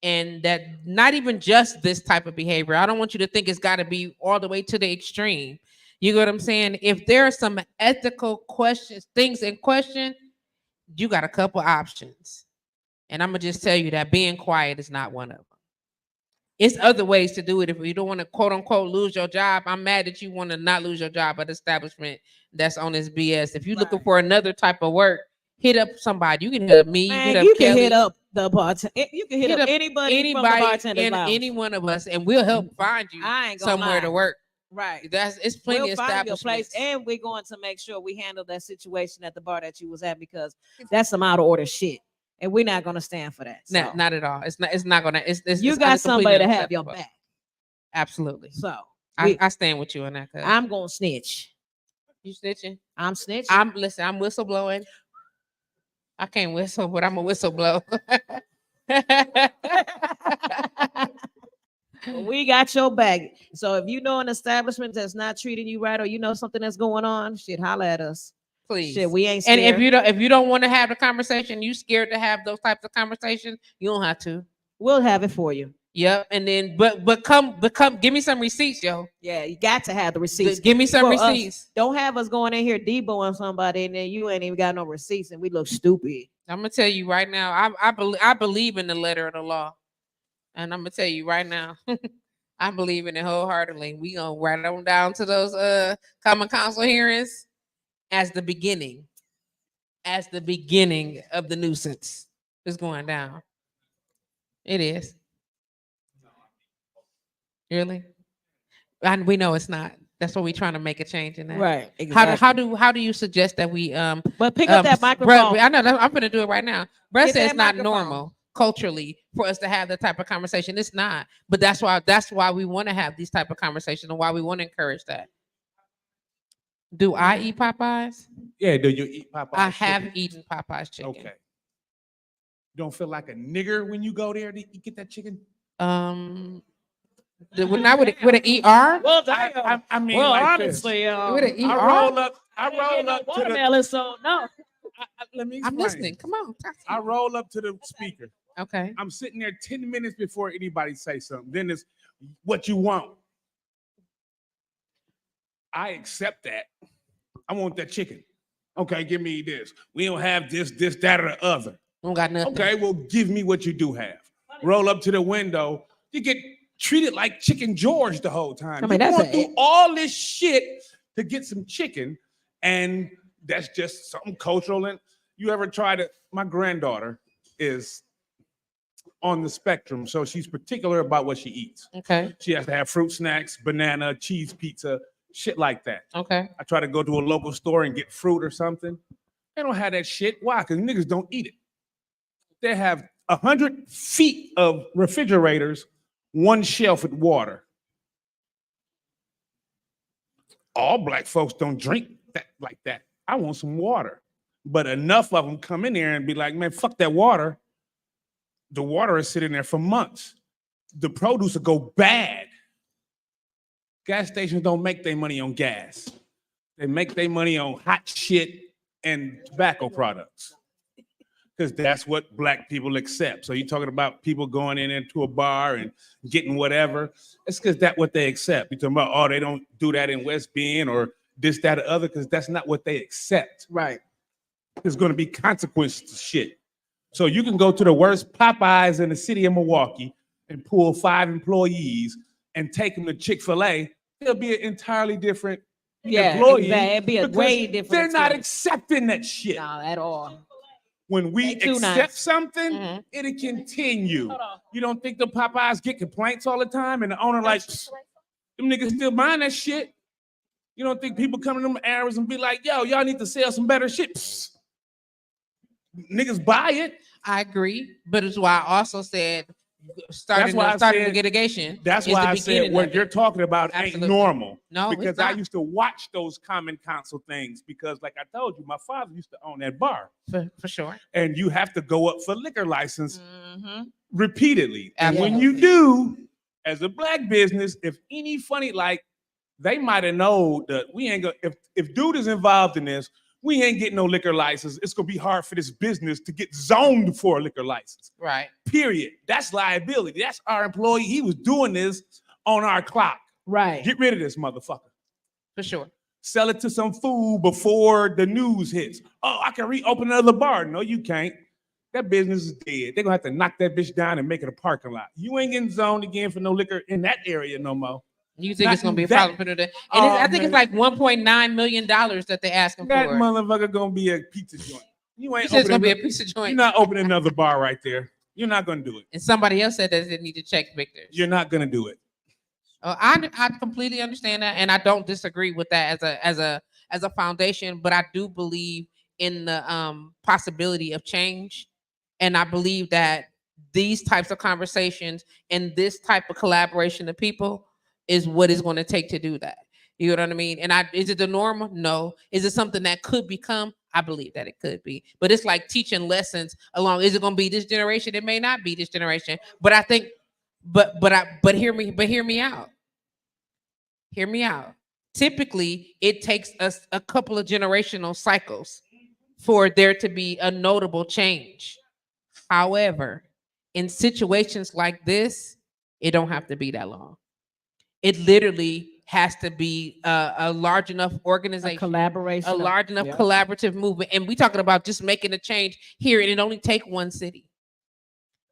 and that not even just this type of behavior, I don't want you to think it's got to be all the way to the extreme. You know what I'm saying? If there are some ethical things in question, you got a couple options. And I'm going to just tell you that being quiet is not one of them. It's other ways to do it. If you don't want to, quote unquote, lose your job, I'm mad that you want to not lose your job at the establishment that's on this BS. If you're looking for another type of work, hit up somebody. You can hit up me. You can hit up the bartender. You can hit up anybody from the bartender's lounge. Any one of us, and we'll help find you somewhere to work. Right. It's plenty We'll of find you a place, establishments. and we're going to make sure we handle that situation at the bar that you was at, because that's some out of order shit, and we're not going to stand for that. So Not at all. It's not. It's not gonna. It's you it's got somebody to completely have your unacceptable. back. Absolutely. So I stand with you on that. Cuz. I'm going to snitch. You snitching? I'm snitching. I'm whistleblowing. I can't whistle, but I'm a whistleblow. We got your back. So if you know an establishment that's not treating you right, or you know something that's going on, shit, holla at us. Please. Shit, we ain't And scared. if you don't want to have the conversation, you scared to have those types of conversations, you don't have to. We'll have it for you. Yep. And then but come give me some receipts, yo. Yeah, you got to have the receipts. Give me some For us, receipts. don't have us going in here deboing somebody and then you ain't even got no receipts and we look stupid. I'm gonna tell you right now, I believe in the letter of the law. And I'm gonna tell you right now, I believe in it wholeheartedly. We gonna write on down to those common council hearings as the beginning of the nuisance is going down. It is. Really? And we know it's not. That's what we're trying to make a change in that. Right. Exactly. How do you suggest that we But pick up that microphone. I know I'm gonna do it right now. Brett Get said that it's not microphone. normal culturally for us to have that type of conversation. It's not. But that's why we want to have these type of conversations and why we want to encourage that. Do I eat Popeyes? Yeah, do you eat Popeyes? I have chicken? eaten Popeyes chicken. Okay. You don't feel like a nigger when you go there to get that chicken? Not with an ER? Well, I mean, well, like honestly, With an this. ER? I roll up to the. watermelon, so no. Let me I'm explain. listening. Come on. talk to I me. roll up to the speaker. Okay. I'm sitting there 10 minutes before anybody say something. Then it's what you want. I accept that. I want that chicken. Okay, give me this. We don't have this, that, or the other. Don't got nothing. Okay, well, give me what you do have. Roll up to the window. You get treated like Chicken George the whole time. I mean, you that's going through all this shit to get some chicken, and that's just something cultural. And you ever try to? My granddaughter is on the spectrum, so she's particular about what she eats. Okay. She has to have fruit snacks, banana, cheese pizza, shit like that. Okay. I try to go to a local store and get fruit or something. They don't have that shit. Why? Because niggas don't eat it. They have 100 feet of refrigerators, one shelf with water. All black folks don't drink that like that. I want some water. But enough of them come in there and be like, man, fuck that water. The water is sitting there for months. The produce will go bad. Gas stations don't make their money on gas. They make their money on hot shit and tobacco products. Because that's what black people accept. So you're talking about people going into a bar and getting whatever. It's because that's what they accept. You're talking about, oh, they don't do that in West Bend or this, that, or other, because that's not what they accept. Right. There's going to be consequences to shit. So you can go to the worst Popeyes in the city of Milwaukee and pull 5 employees and take them to Chick-fil-A. It'll be an entirely different employee. Exactly. It'd be a because way different. They're not experience. accepting that shit. No, at all. When we They too accept nice. something, Mhm. it'll continue. Hold on. You don't think the Popeyes get complaints all the time and the owner like, them niggas still buying that shit? You don't think people come to them areas and be like, yo, y'all need to sell some better shit? Psst. Niggas buy it. I agree, but it's why I also said starting why I the said- litigation. That's is why the I said beginning what of you're it. talking about Absolutely. ain't normal. No, it's Because I not. used to watch those common council things because, like I told you, my father used to own that bar. for sure. And you have to go up for liquor license Mhm. repeatedly. And when you do, as a black business, if any funny, like they might have known that we ain't gonna, if dude is involved in this, we ain't getting no liquor license. It's gonna be hard for this business to get zoned for a liquor license. Right. Period. That's liability. That's our employee. He was doing this on our clock. Right. Get rid of this motherfucker. For sure. Sell it to some fool before the news hits. Oh, I can reopen another bar. No, you can't. That business is dead. They're gonna have to knock that bitch down and make it a parking lot. You ain't getting zoned again for no liquor in that area no more. You think Not it's gonna be a that- problem for today? And Oh, I think it's man. like $1.9 million that they're asking That for. motherfucker gonna be a pizza joint. You You ain't said it's gonna be a opening. piece of You're joint. not opening another bar right there. You're not gonna do it. And somebody else said that they need to check Victor's. You're not gonna do it. I completely understand that, and I don't disagree with that as a foundation. But I do believe in the possibility of change, and I believe that these types of conversations and this type of collaboration of people is what it's going to take to do that. You know what I mean? And is it the norm? No. Is it something that could become? I believe that it could be. But it's like teaching lessons along. Is it going to be this generation? It may not be this generation. But I think, but hear me out. Hear me out. Typically, it takes us a couple of generational cycles for there to be a notable change. However, in situations like this, it don't have to be that long. It literally has to be a large enough organization, Collaboration. a large enough Yeah. collaborative movement. And we talking about just making a change here, and it only take one city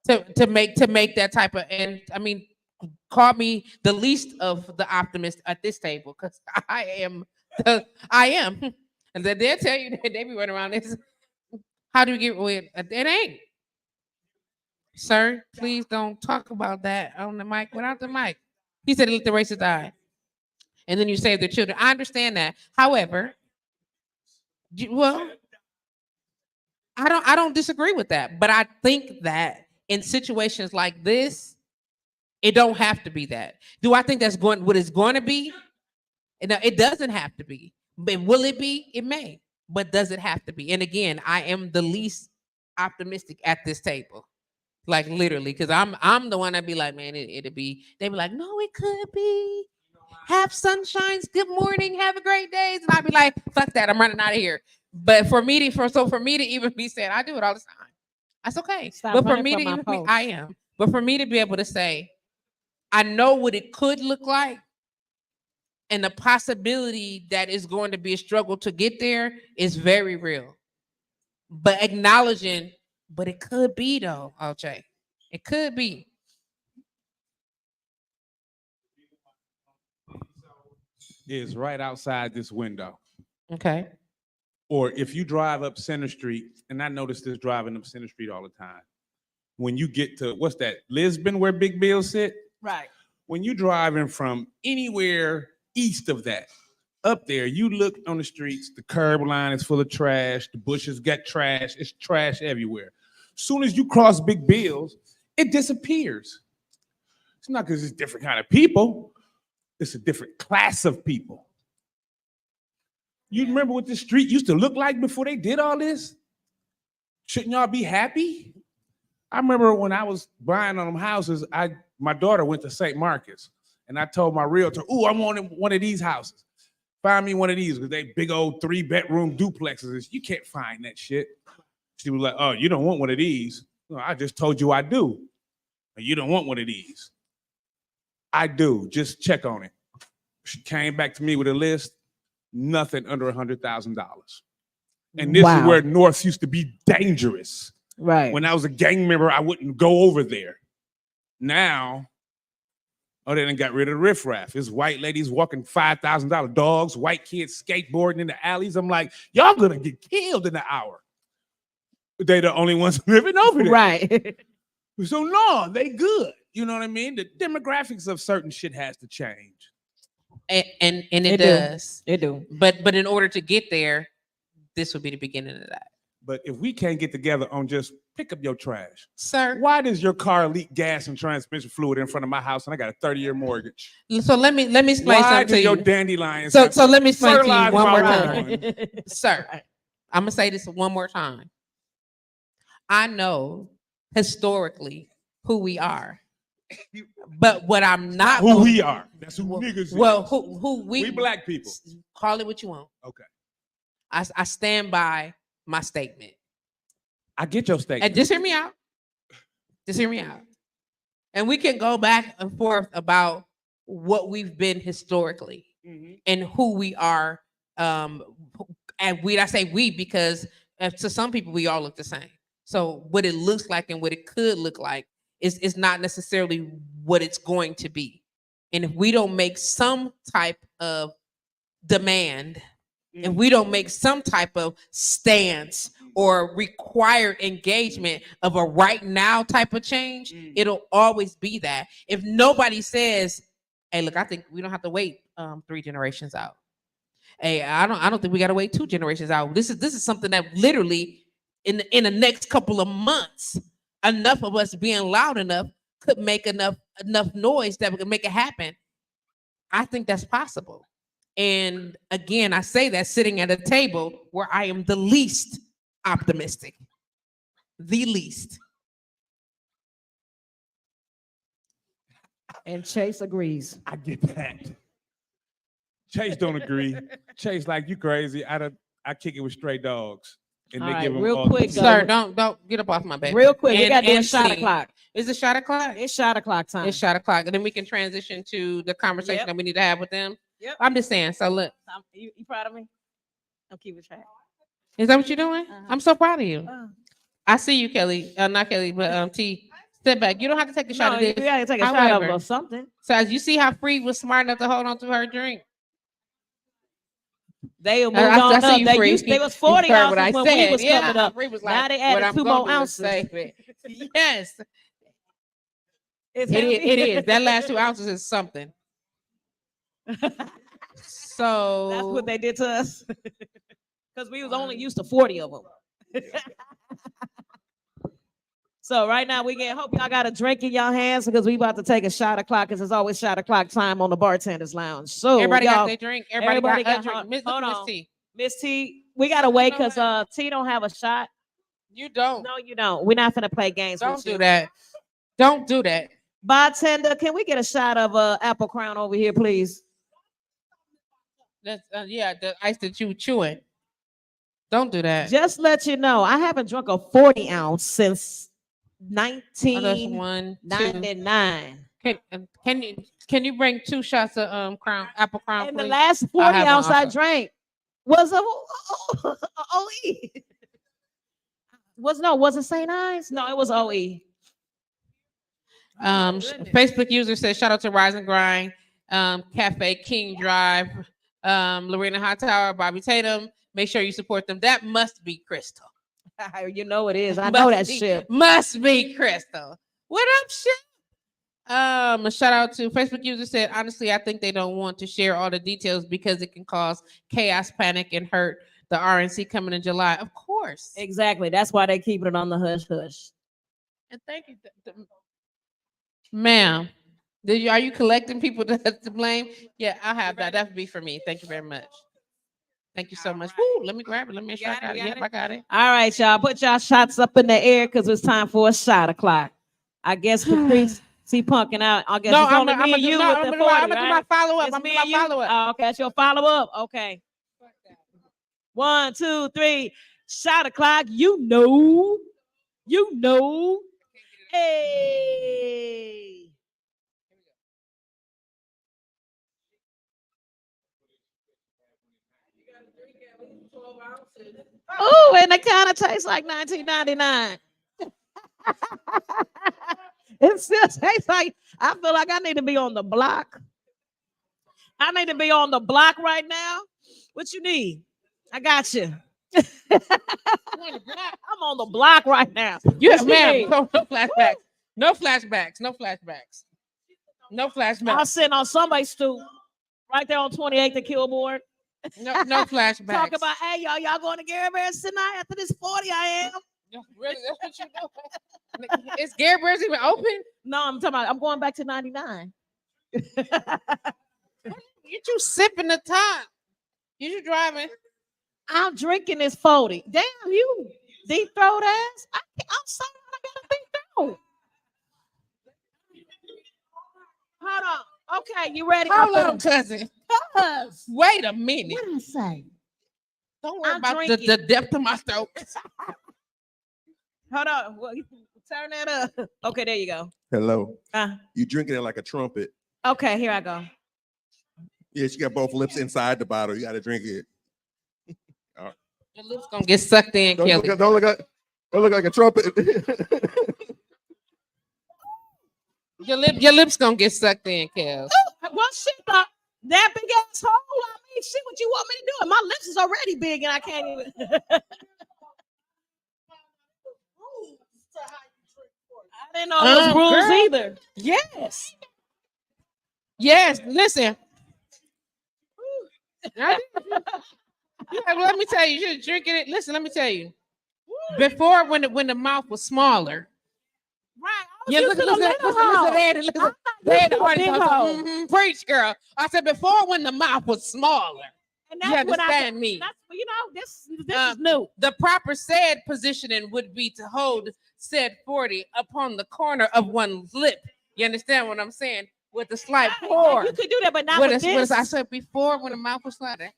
to make that type of. And I mean, call me the least of the optimist at this table, because I am. And then they'll tell you that they be running around this. How do we get with it? Ain't. Sir, please don't talk about that on the mic without the mic. He said, let the racists die. And then you save their children. I understand that. However, well, I don't disagree with that. But I think that in situations like this, it don't have to be that. Do I think that's what it's going to be? No, it doesn't have to be. But will it be? It may. But does it have to be? And again, I am the least optimistic at this table. Like literally, because I'm the one that be like, man, it'll be. They be like, no, it could be. Have sunshines. Good morning. Have a great day. And I'd be like, fuck that. I'm running out of here. But for me to even be saying, I do it all the time. That's okay. Stop but for running me from to my even be, post. I am. But for me to be able to say, I know what it could look like, and the possibility that it's going to be a struggle to get there is very real. But acknowledging, but it could be though, OJ. It could be. Is right outside this window. Okay. Or if you drive up Center Street, and I notice this driving up Center Street all the time. When you get to, what's that, Lisbon, where Big Bill sit? Right. When you driving from anywhere east of that, up there, you look on the streets, the curb line is full of trash, the bushes got trash, it's trash everywhere. Soon as you cross Big Bill's, it disappears. It's not because it's different kind of people, it's a different class of people. You remember what this street used to look like before they did all this? Shouldn't y'all be happy? I remember when I was buying on them houses, my daughter went to St. Marcus, and I told my realtor, "Ooh, I want one of these houses. Find me one of these, because they big old 3-bedroom duplexes. You can't find that shit." She was like, "Oh, you don't want one of these?" "No, I just told you I do. You don't want one of these." "I do. Just check on it." She came back to me with a list. Nothing under $100,000. And this is where North used to be dangerous. Right. When I was a gang member, I wouldn't go over there. Now, they done got rid of the riffraff. It's white ladies walking $5,000 dogs, white kids skateboarding in the alleys. I'm like, y'all gonna get killed in an hour. They the only ones living over there. Right. So no, they good. You know what I mean? The demographics of certain shit has to change. And it does. It do. But in order to get there, this would be the beginning of that. But if we can't get together on just pick up your trash. Sir. Why does your car leak gas and transmission fluid in front of my house and I got a 30-year mortgage? So let me explain Why something do to your you. dandelions? So let me explain to you fertilize one more my time. lawn? Sir, I'm gonna say this one more time. I know historically who we are. But what I'm not Who we are. That's who niggas is. Well, who we black people. Call it what you want. Okay. I stand by my statement. I get your statement. And just hear me out. Just hear me out. And we can go back and forth about what we've been historically and who we are. And I say we because to some people we all look the same. So what it looks like and what it could look like is not necessarily what it's going to be. And if we don't make some type of demand, and we don't make some type of stance or required engagement of a right now type of change, it'll always be that. If nobody says Hey, look, I think we don't have to wait 3 generations out. Hey, I don't think we gotta wait 2 generations out. This is something that literally in the next couple of months, enough of us being loud enough could make enough noise that we can make it happen. I think that's possible. And again, I say that sitting at a table where I am the least optimistic. The least. And Chase agrees. I get that. Chase don't agree. Chase like, you crazy. I kick it with stray dogs. And All they right, give them real all the quick, tea. Sir, don't get up off my back. Real quick, we And- gotta do a and shot see. o'clock. Is it shot o'clock? It's shot o'clock time. It's shot o'clock. And then we can transition to the conversation Yep. that we need to have with them. Yep. I'm just saying. So look, You proud of me? I'm keeping track. is that what you're doing? Uh-huh. I'm so proud of you. Uh, I see you, Kelly. Not Kelly, but T. Step back. You don't have to take a shot no, of you this. gotta take a shot However, of something. So as you see how Free was smart enough to hold on to her drink. They moved I on see up. you, They Free. they was 40 You heard what ounces I when we said. was coming up. Free was Now they what added I'm 2 gonna more do is ounces. save it. Yes, It's it heavy. is. That last 2 ounces is something. So That's what they did to us. Because we was only used to 40 of them. So right now hope y'all got a drink in y'all hands because we about to take a shot o'clock because it's always shot o'clock time on the Bartender's Lounge. So everybody y'all, got their drink. Everybody got a drink. Miss hold Miss on. T. Miss T, we gotta wait know because T don't have a shot. You don't. No, you don't. We're not gonna play games. Don't with do you. that. Don't do that. Bartender, can we get a shot of apple crown over here, please? That's the ice that you chewing. Don't do that. Just let you know, I haven't drunk a 40 ounce since That's 1999. 1, 2. Can you bring 2 shots of apple crown? And the please? last I'll 40 have one ounce I also. drank was a OE. Was it St. Ives? No, it was OE. Goodness. Facebook user says shout out to Rise and Grind, Cafe King Drive, Lorena Hightower, Bobby Tatum. Make sure you support them. That must be Crystal. You know it is. I know that shit. Must be Crystal. What up, shit? A shout out to Facebook user said, honestly, I think they don't want to share all the details because it can cause chaos, panic, and hurt the RNC coming in July. Of course. Exactly. That's why they keep it on the hush hush. And thank you, ma'am. Are you collecting people to blame? Yeah, I'll have that. That would be for me. Thank you very much. Thank you so much. Woo, let me grab it. Let me make sure I got it. Yep, I got it. All right, y'all. Put y'all shots up in the air because it's time for a shot o'clock. I guess Patrice, see punking out. I guess it's only me and you with the 40, I'm gonna do my right? follow-up. It's I'm me gonna and do my you? follow-up. Oh, okay, that's your follow-up. Okay. 1, 2, 3. Shot o'clock. You know. Hey. Oh, and it kind of tastes like 1999. It still tastes like, I feel like I need to be on the block. I need to be on the block right now. What you need? I got you. I'm on the block right now. Yes, What you ma'am. need? No flashbacks. No flashbacks. No flashbacks. No I flashbacks. was sitting on somebody's stoop right there on 28th and Kilboard. No flashbacks. Talk about, hey, y'all going to Gary Bear's tonight after this 40 I am. Yeah, really? That's what you doing? Is Gary Bear's even open? No, I'm talking about, I'm going back to 99. You sipping the top. You driving. I'm drinking this 40. Damn, you deep throat ass. I'm sorry, I got a deep throat. Hold on. Okay, you ready? Hold on, cousin. Cuz. Wait a minute. What did I say? Don't worry I'm about drinking. the depth of my throat. Hold on. Well, turn that up. Okay, there you go. Hello. Uh, You drinking it like a trumpet. okay, here I go. Yeah, she got both lips inside the bottle. You got to drink it. Your lips gonna get sucked in, Don't Kelly. look like a trumpet. Your lips gonna get sucked in, Kel. Well, shit, that big ass hole. I mean, shit, what you want me to do? And my lips is already big and I can't even. I didn't know it was bruised Girl. either. Yes. Yes, listen. Yeah, let me tell you, you're drinking it. Listen, let me tell you. Before, when the mouth was smaller. Right. Yeah, listen, preach, girl. I said before when the mouth was smaller. And You understand me? That's, this is new. The proper said positioning would be to hold said 40 upon the corner of one's lip. You understand what I'm saying? With a slight pour. You could do that, but not What with this. I said before when the mouth was smaller.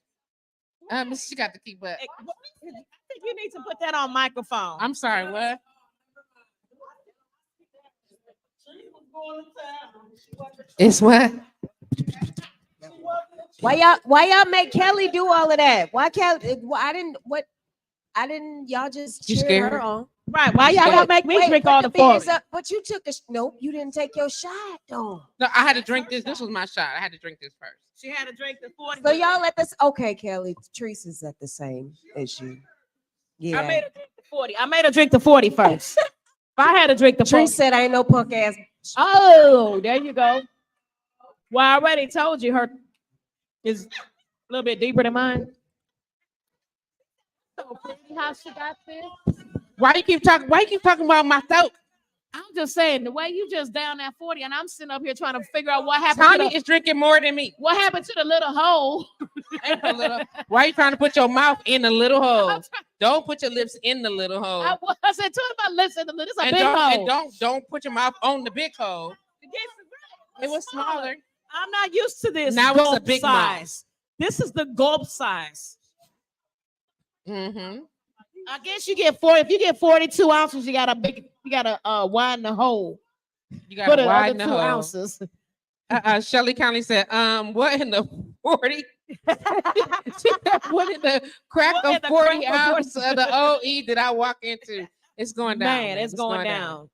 She got to keep up. I think you need to put that on microphone. I'm sorry, what? It's what? Why y'all make Kelly do all of that? Why Kelly? Y'all just You cheered scared? her on. Right. Why y'all gotta make me drink put all the beers 40? up, but you took nope, you didn't take your shot though. No, I had to drink this. This was my shot. I had to drink this first. She had to drink the 40. So y'all let this okay, Kelly. Treese is at the same as you. Yeah. I made her drink the 40. I made her drink the 40 first. If I had to drink the 40. Treese said I ain't no punk ass. Oh, there you go. Well, I already told you her is a little bit deeper than mine. So pretty how she got this. Why you keep talking about my throat? I'm just saying the way you just down that 40, and I'm sitting up here trying to figure out what happened. Tommy is drinking more than me. What happened to the little hole? Why are you trying to put your mouth in the little hole? Don't put your lips in the little hole. I said, talking about lips in the little. It's a And big hole. don't put your mouth on the big hole. It was smaller. I'm not used to this. Now gulp it's a big size. This is the gulp size. Mm-hmm. I guess you get 40. If you get 42 ounces, you gotta widen the hole. You got to widen the 2 hole. ounces. Shelly County said, what in the 40? What in the crack What in of the 40 crack of ounce of the OE did I walk into? It's going down. Man, it's going down.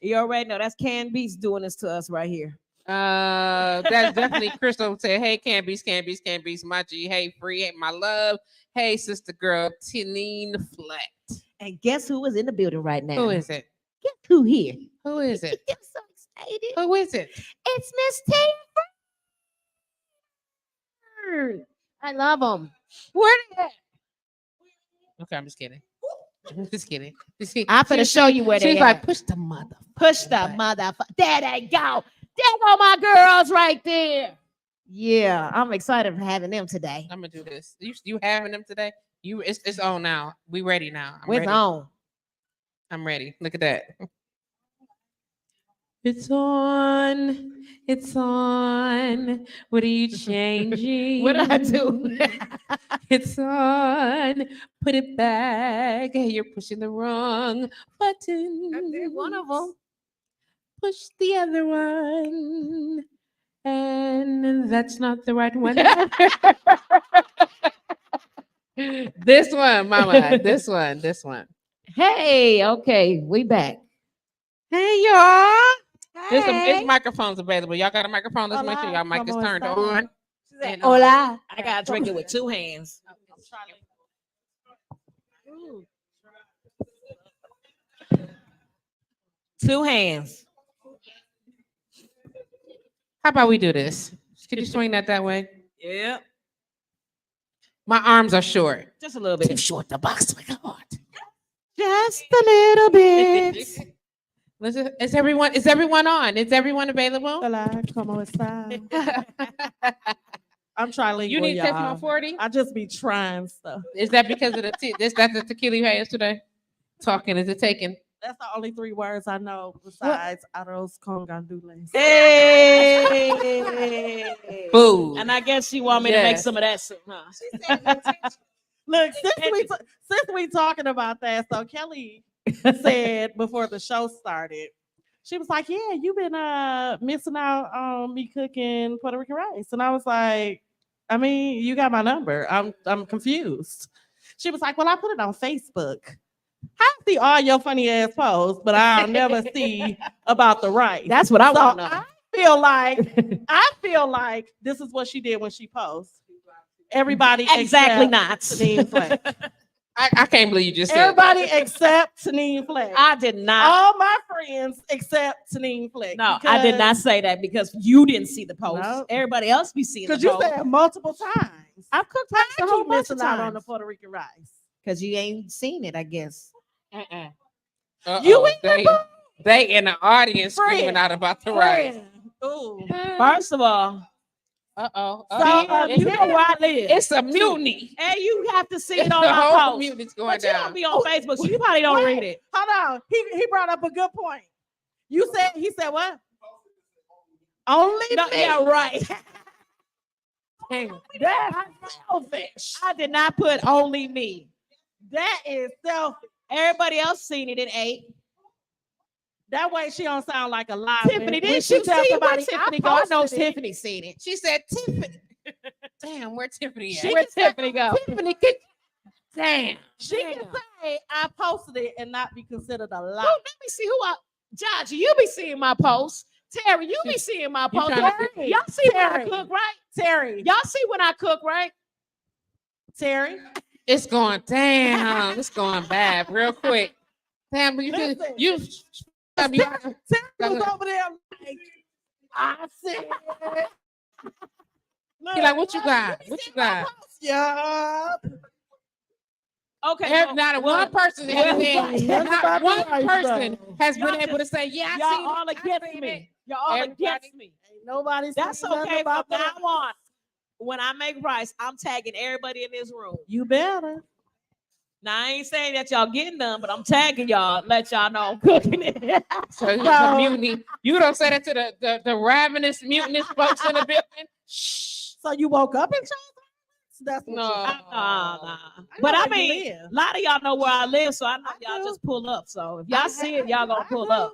You already know that's Can Beats doing this to us right here. That's definitely Crystal said, hey, Can Beats, my G, hey, Free, hey, my love, hey, sister girl, Tinine Flat. And guess who is in the building right now? Who is it? Guess who here? Who is it? I'm so excited. Who is it? It's Miss Taylor. I love them. Where they at? Okay, I'm just kidding. I'm just kidding. I'm finna show you where they She's at. like, push the mother. Push the motherfucker. There they go. There go my girls right there. Yeah, I'm excited for having them today. I'm gonna do this. You having them today? It's on now. We ready now. I'm We're ready. on. I'm ready. Look at that. It's on. It's on. What are you changing? What did I do? It's on. Put it back. You're pushing the wrong button. One of them. Push the other one. And that's not the right one. This one, mama. This one. Hey, okay, we back. Hey, y'all. Hey. It's microphones available. Y'all got a microphone? Let's make sure y'all mic is turned on. And, Hola. I gotta drink it with 2 hands. Two hands. How about we do this? Could you swing that way? Yeah. My arms are short. Just a little bit. Too short to box my God. Just a little bit. Listen, is everyone on? Is everyone available? Hola, ¿cómo está? I'm trilingual, You need to take my y'all. 40? I just be trying stuff. Is that because of that's the tequila you had yesterday? Talking, is it taken? That's the only 3 words I know besides arroz con gandules. Hey. Food. And I guess she want me to make Yes. some of that soup, huh? Look, since we talking about that, so Kelly said before the show started, she was like, "Yeah, you've been missing out on me cooking Puerto Rican rice," and I was like, "I mean, you got my number. I'm confused." She was like, "Well, I put it on Facebook. I see all your funny ass posts, but I'll never see about the rice." That's what I So want to know. I feel like this is what she did when she posts. Everybody Exactly except not. Janine Fleck. I can't believe you just said Everybody except Tanine Fleck. I did not. All my friends except Tanine Fleck. No, I did not say that because you didn't see the post. Nope. Everybody else be seeing the Because you post. said multiple times. I've cooked How rice a you whole keep bunch of missing out on the times. Puerto Rican rice? Because you ain't seen it, I guess. You they in the audience screaming Friend. out about the rice. Ooh. First of all, you know where I live. It's a mutiny. And you have to see it The on my whole post. mutini's going But you down. don't be on Facebook, so you probably don't read it. Hold on. He brought up a good point. You said, he said what? Only No, me. yeah, right. Damn. That's selfish. I did not put only me. That is selfish. Everybody else seen it and ate. That way she don't sound like a lie. Tiffany, when didn't she you tell see where somebody, Tiffany go? I know posted it. Tiffany seen it. She said Tiffany. Damn, where Tiffany at? Where Tiffany go? Tiffany, damn. She can say I posted it and not be considered a lie. Oh, let me see who I. Josh, you be seeing my posts. Terry, you be seeing my posts. Terry, Y'all see when I Terry. cook, right? Terry. Y'all see when I cook, right? Terry. It's going damn. It's going bad real quick. Damn, but Listen. you Terry was over there like, I said. He like, what you got? What you got? Yeah. Okay. Not one person has been, not one person has been Y'all able to say, yeah, I Y'all seen all it. I against seen me. it. Y'all all Everybody- against me. Ain't nobody That's saying nothing okay. From about now that. on, when I make rice, I'm tagging everybody in this room. You better. Now I ain't saying that y'all getting done, but I'm tagging y'all, let y'all know I'm cooking it. So it's a mutiny. You don't say that to the ravenous, mutinous folks in the building. Shh. So you woke up in Charles? That's what No. you said. Nah. know But I where you mean, live. a lot of y'all know where I live, so I know I y'all do. just pull up. So if y'all see it, y'all gonna pull up.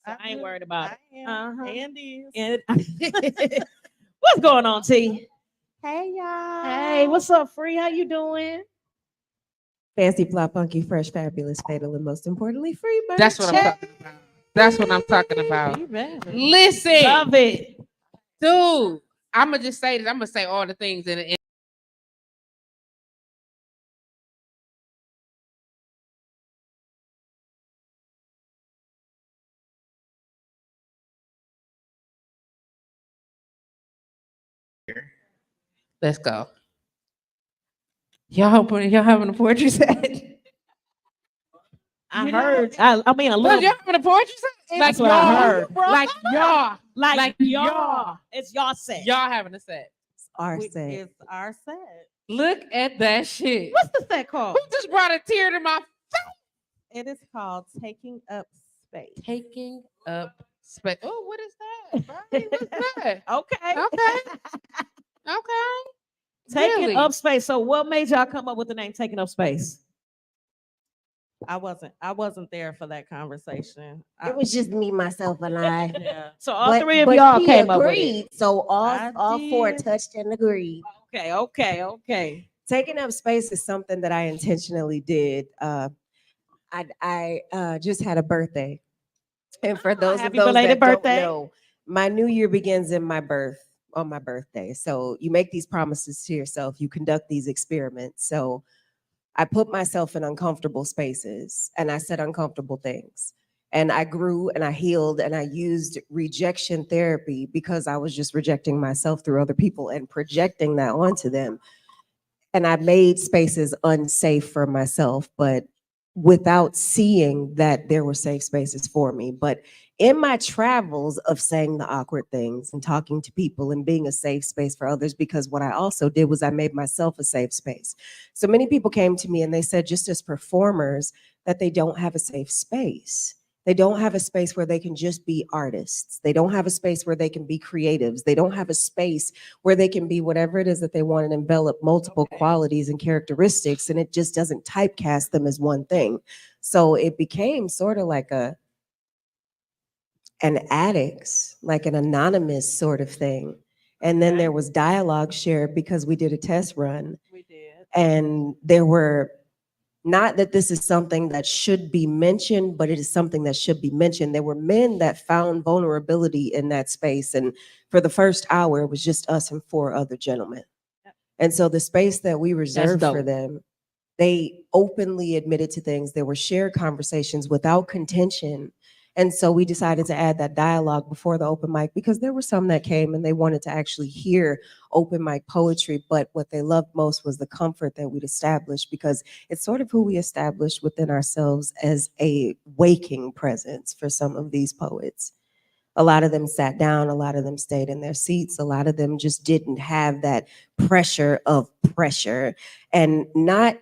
So I ain't worried about it. I am. Uh-huh. And is. And what's going on, T? Hey y'all. Hey, what's up, Free? How you doing? Fancy, fly, funky, fresh, fabulous, fatal, and most importantly, free bird. That's what I'm talking about. That's what I'm talking about. Listen, Love it. dude. I'm gonna just say this. I'm gonna say all the things in Let's go. Y'all having a poetry set? I heard. I mean, a little. Y'all having a poetry set? That's what I heard. Like y'all. Like y'all. y'all. It's y'all set. Y'all having a set. Our set. It's our set. Look at that shit. What's the set called? Who just brought a tear to my It is called Taking Up Space. taking up space? Oh, what is that? Right? What's that? Okay. Okay. Okay. Taking Really? up space. So what made y'all come up with the name Taking Up Space? I wasn't there for that conversation. It was just me, myself, and I. Yeah. So all But- three of but y'all he came up with it. agreed, so I all four did. touched and agreed. Okay. Taking up space is something that I intentionally did. I just had a birthday, and for those of happy those belated that don't birthday. know, my new year begins on my birthday. So you make these promises to yourself. You conduct these experiments. So I put myself in uncomfortable spaces, and I said uncomfortable things. And I grew and I healed and I used rejection therapy because I was just rejecting myself through other people and projecting that onto them. And I made spaces unsafe for myself, but without seeing that there were safe spaces for me. But in my travels of saying the awkward things and talking to people and being a safe space for others, because what I also did was I made myself a safe space. So many people came to me and they said, just as performers, that they don't have a safe space. They don't have a space where they can just be artists. They don't have a space where they can be creatives. They don't have a space where they can be whatever it is that they want and envelop multiple qualities and characteristics. And it just doesn't typecast them as one thing. So it became sort of like an addicts, like an anonymous sort of thing. And then there was dialogue shared because we did a test run. We did. And there were, not that this is something that should be mentioned, but it is something that should be mentioned. There were men that found vulnerability in that space. And for the first hour, it was just us and 4 other gentlemen. And so the space that we reserved for dope. them They openly admitted to things. There were shared conversations without contention. And so we decided to add that dialogue before the open mic because there were some that came and they wanted to actually hear open mic poetry. But what they loved most was the comfort that we'd established, because it's sort of who we established within ourselves as a waking presence for some of these poets. A lot of them sat down, a lot of them stayed in their seats, a lot of them just didn't have that pressure of pressure, and not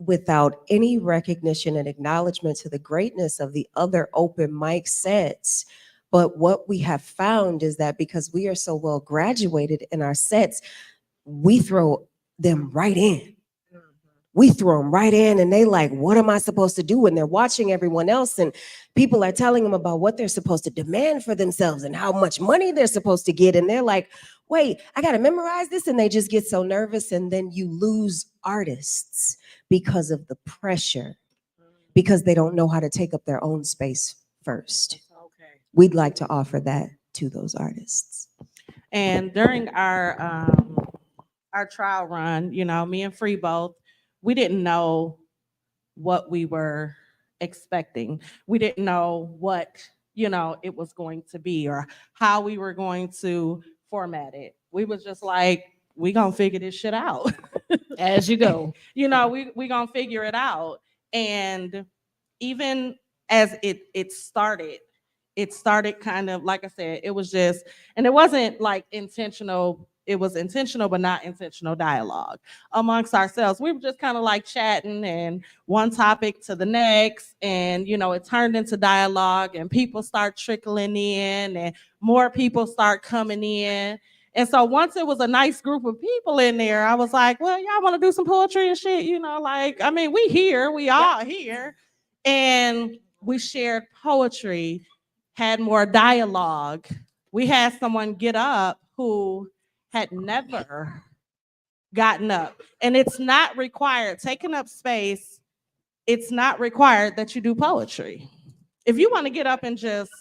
without any recognition and acknowledgement to the greatness of the other open mic sets. But what we have found is that because we are so well graduated in our sets, we throw them right in. We throw them right in and they like, what am I supposed to do? And they're watching everyone else and people are telling them about what they're supposed to demand for themselves and how much money they're supposed to get. And they're like, wait, I got to memorize this. And they just get so nervous. And then you lose artists because of the pressure, because they don't know how to take up their own space first. Okay. We'd like to offer that to those artists. And during our trial run, you know, me and Free both, we didn't know what we were expecting. We didn't know what, you know, it was going to be or how we were going to format it. We was just like, we gonna figure this shit out. As you go. You know, we gonna figure it out. And even as it started kind of, like I said, it was just, and it wasn't like intentional. It was intentional, but not intentional dialogue amongst ourselves. We were just kind of like chatting and one topic to the next. And, you know, it turned into dialogue and people start trickling in and more people start coming in. And so once it was a nice group of people in there, I was like, well, y'all want to do some poetry and shit? You know, like, I mean, we all here. And we shared poetry, had more dialogue. We had someone get up who had never gotten up. And it's not required, taking up space, it's not required that you do poetry. If you want to get up and just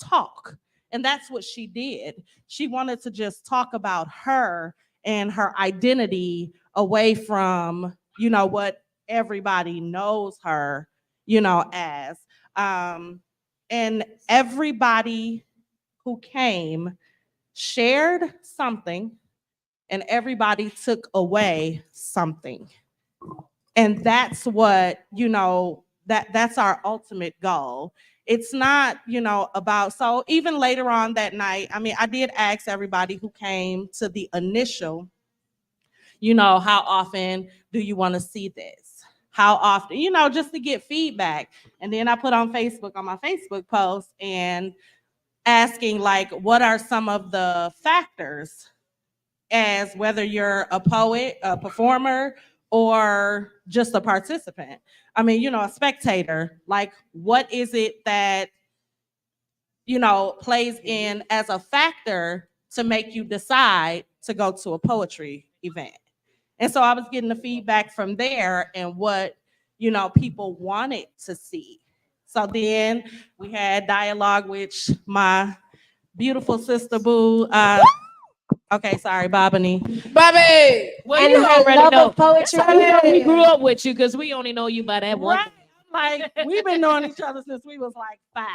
talk, and that's what she did. She wanted to just talk about her and her identity away from, you know, what everybody knows her, you know, as. And everybody who came shared something and everybody took away something. And that's what, you know, that's our ultimate goal. It's not, you know, about, so even later on that night, I mean, I did ask everybody who came to the initial, you know, how often do you want to see this? How often, you know, just to get feedback. And then I put on Facebook, on my Facebook post, and asking like, what are some of the factors as whether you're a poet, a performer, or just a participant? I mean, you know, a spectator, like what is it that, you know, plays in as a factor to make you decide to go to a poetry event? And so I was getting the feedback from there and what, you know, people wanted to see. So then we had dialogue, which my beautiful sister Boo, okay, sorry, Bobany. Bobby. Well, And you her already love know. of poetry. That's how we know we grew up with you, because we only know you by that one. Right. Like we've been knowing each other since we was like 5.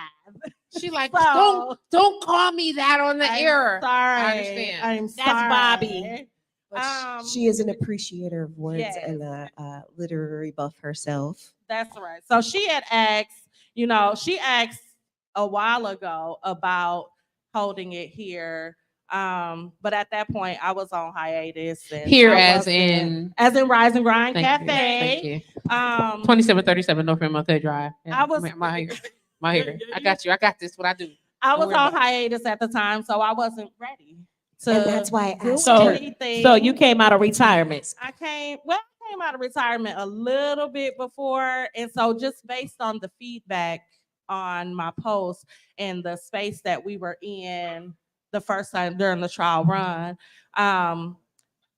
She like, So- don't call me that on the air. Sorry. I understand. I'm That's sorry. Bobby. But she is an appreciator of words yes. and a literary buff herself. That's right. So she had asked, you know, she asked a while ago about holding it here. But at that point I was on hiatus. And Here I as wasn't- in Rise and Grind thank Cafe. you. Thank you. 2737 North MLK Drive. Yeah, I was my here. I got you. I got this. What I do. I Don't was worry on about it. hiatus at the time, so I wasn't ready to And that's why I do asked So- anything. So you came out of retirement. I came out of retirement a little bit before. And so just based on the feedback on my post and the space that we were in the first time during the trial run,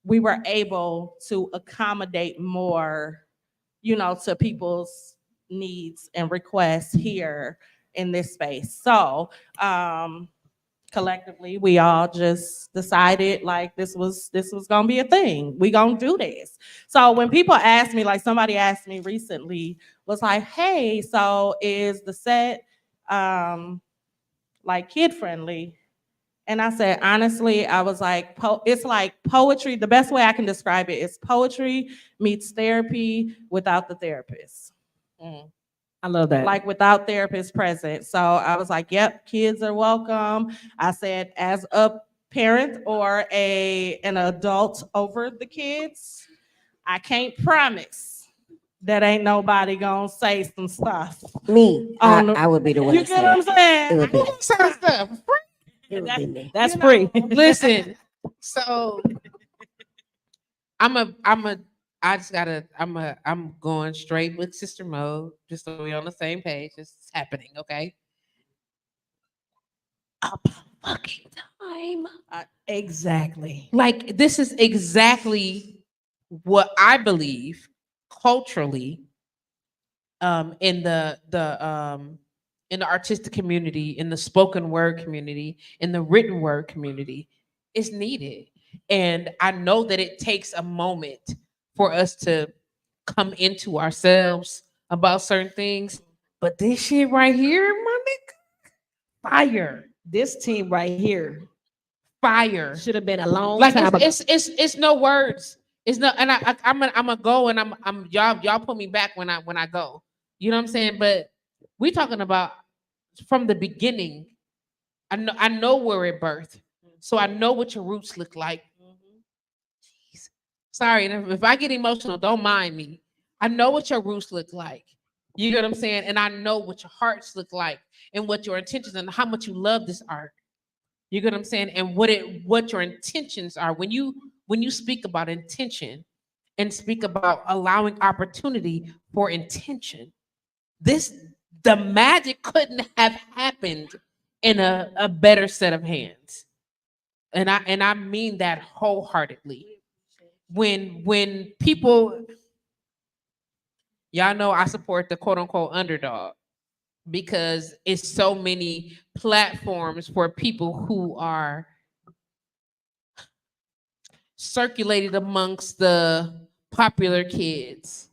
we were able to accommodate more, you know, to people's needs and requests here in this space. So collectively, we all just decided like this was gonna be a thing. We gonna do this. So when people ask me, like somebody asked me recently, was like, "Hey, so is the set like kid friendly?" And I said, honestly, I was like, it's like poetry. The best way I can describe it is poetry meets therapy without the therapist. I love that. Like without therapists present. So I was like, yep, kids are welcome. I said, as a parent or an adult over the kids, I can't promise that ain't nobody gonna say some stuff. Me, On the- I would be the one You to get say what I'm it. saying? It would be, Some stuff. it would be me. That's You free. know. Listen, so I'm going straight with sister mode, just so we're on the same page. It's happening, okay? About fucking time. Exactly. Like this is exactly what I believe culturally in the artistic community, in the spoken word community, in the written word community is needed. And I know that it takes a moment for us to come into ourselves about certain things. But this shit right here, my nigga, fire, This team right here fire. should have been a long Like time ago. it's no words. It's no, and I'm gonna go and I'm y'all put me back when I go. You know what I'm saying? But we talking about from the beginning. I know where it birthed, so I know what your roots look like. Jeez. Sorry, and if I get emotional, don't mind me. I know what your roots look like. You get what I'm saying? And I know what your hearts look like and what your intentions and how much you love this art. You get what I'm saying? And what your intentions are when you speak about intention and speak about allowing opportunity for intention. The magic couldn't have happened in a better set of hands. And I mean that wholeheartedly. When people, y'all know I support the quote unquote underdog because it's so many platforms for people who are circulated amongst the popular kids.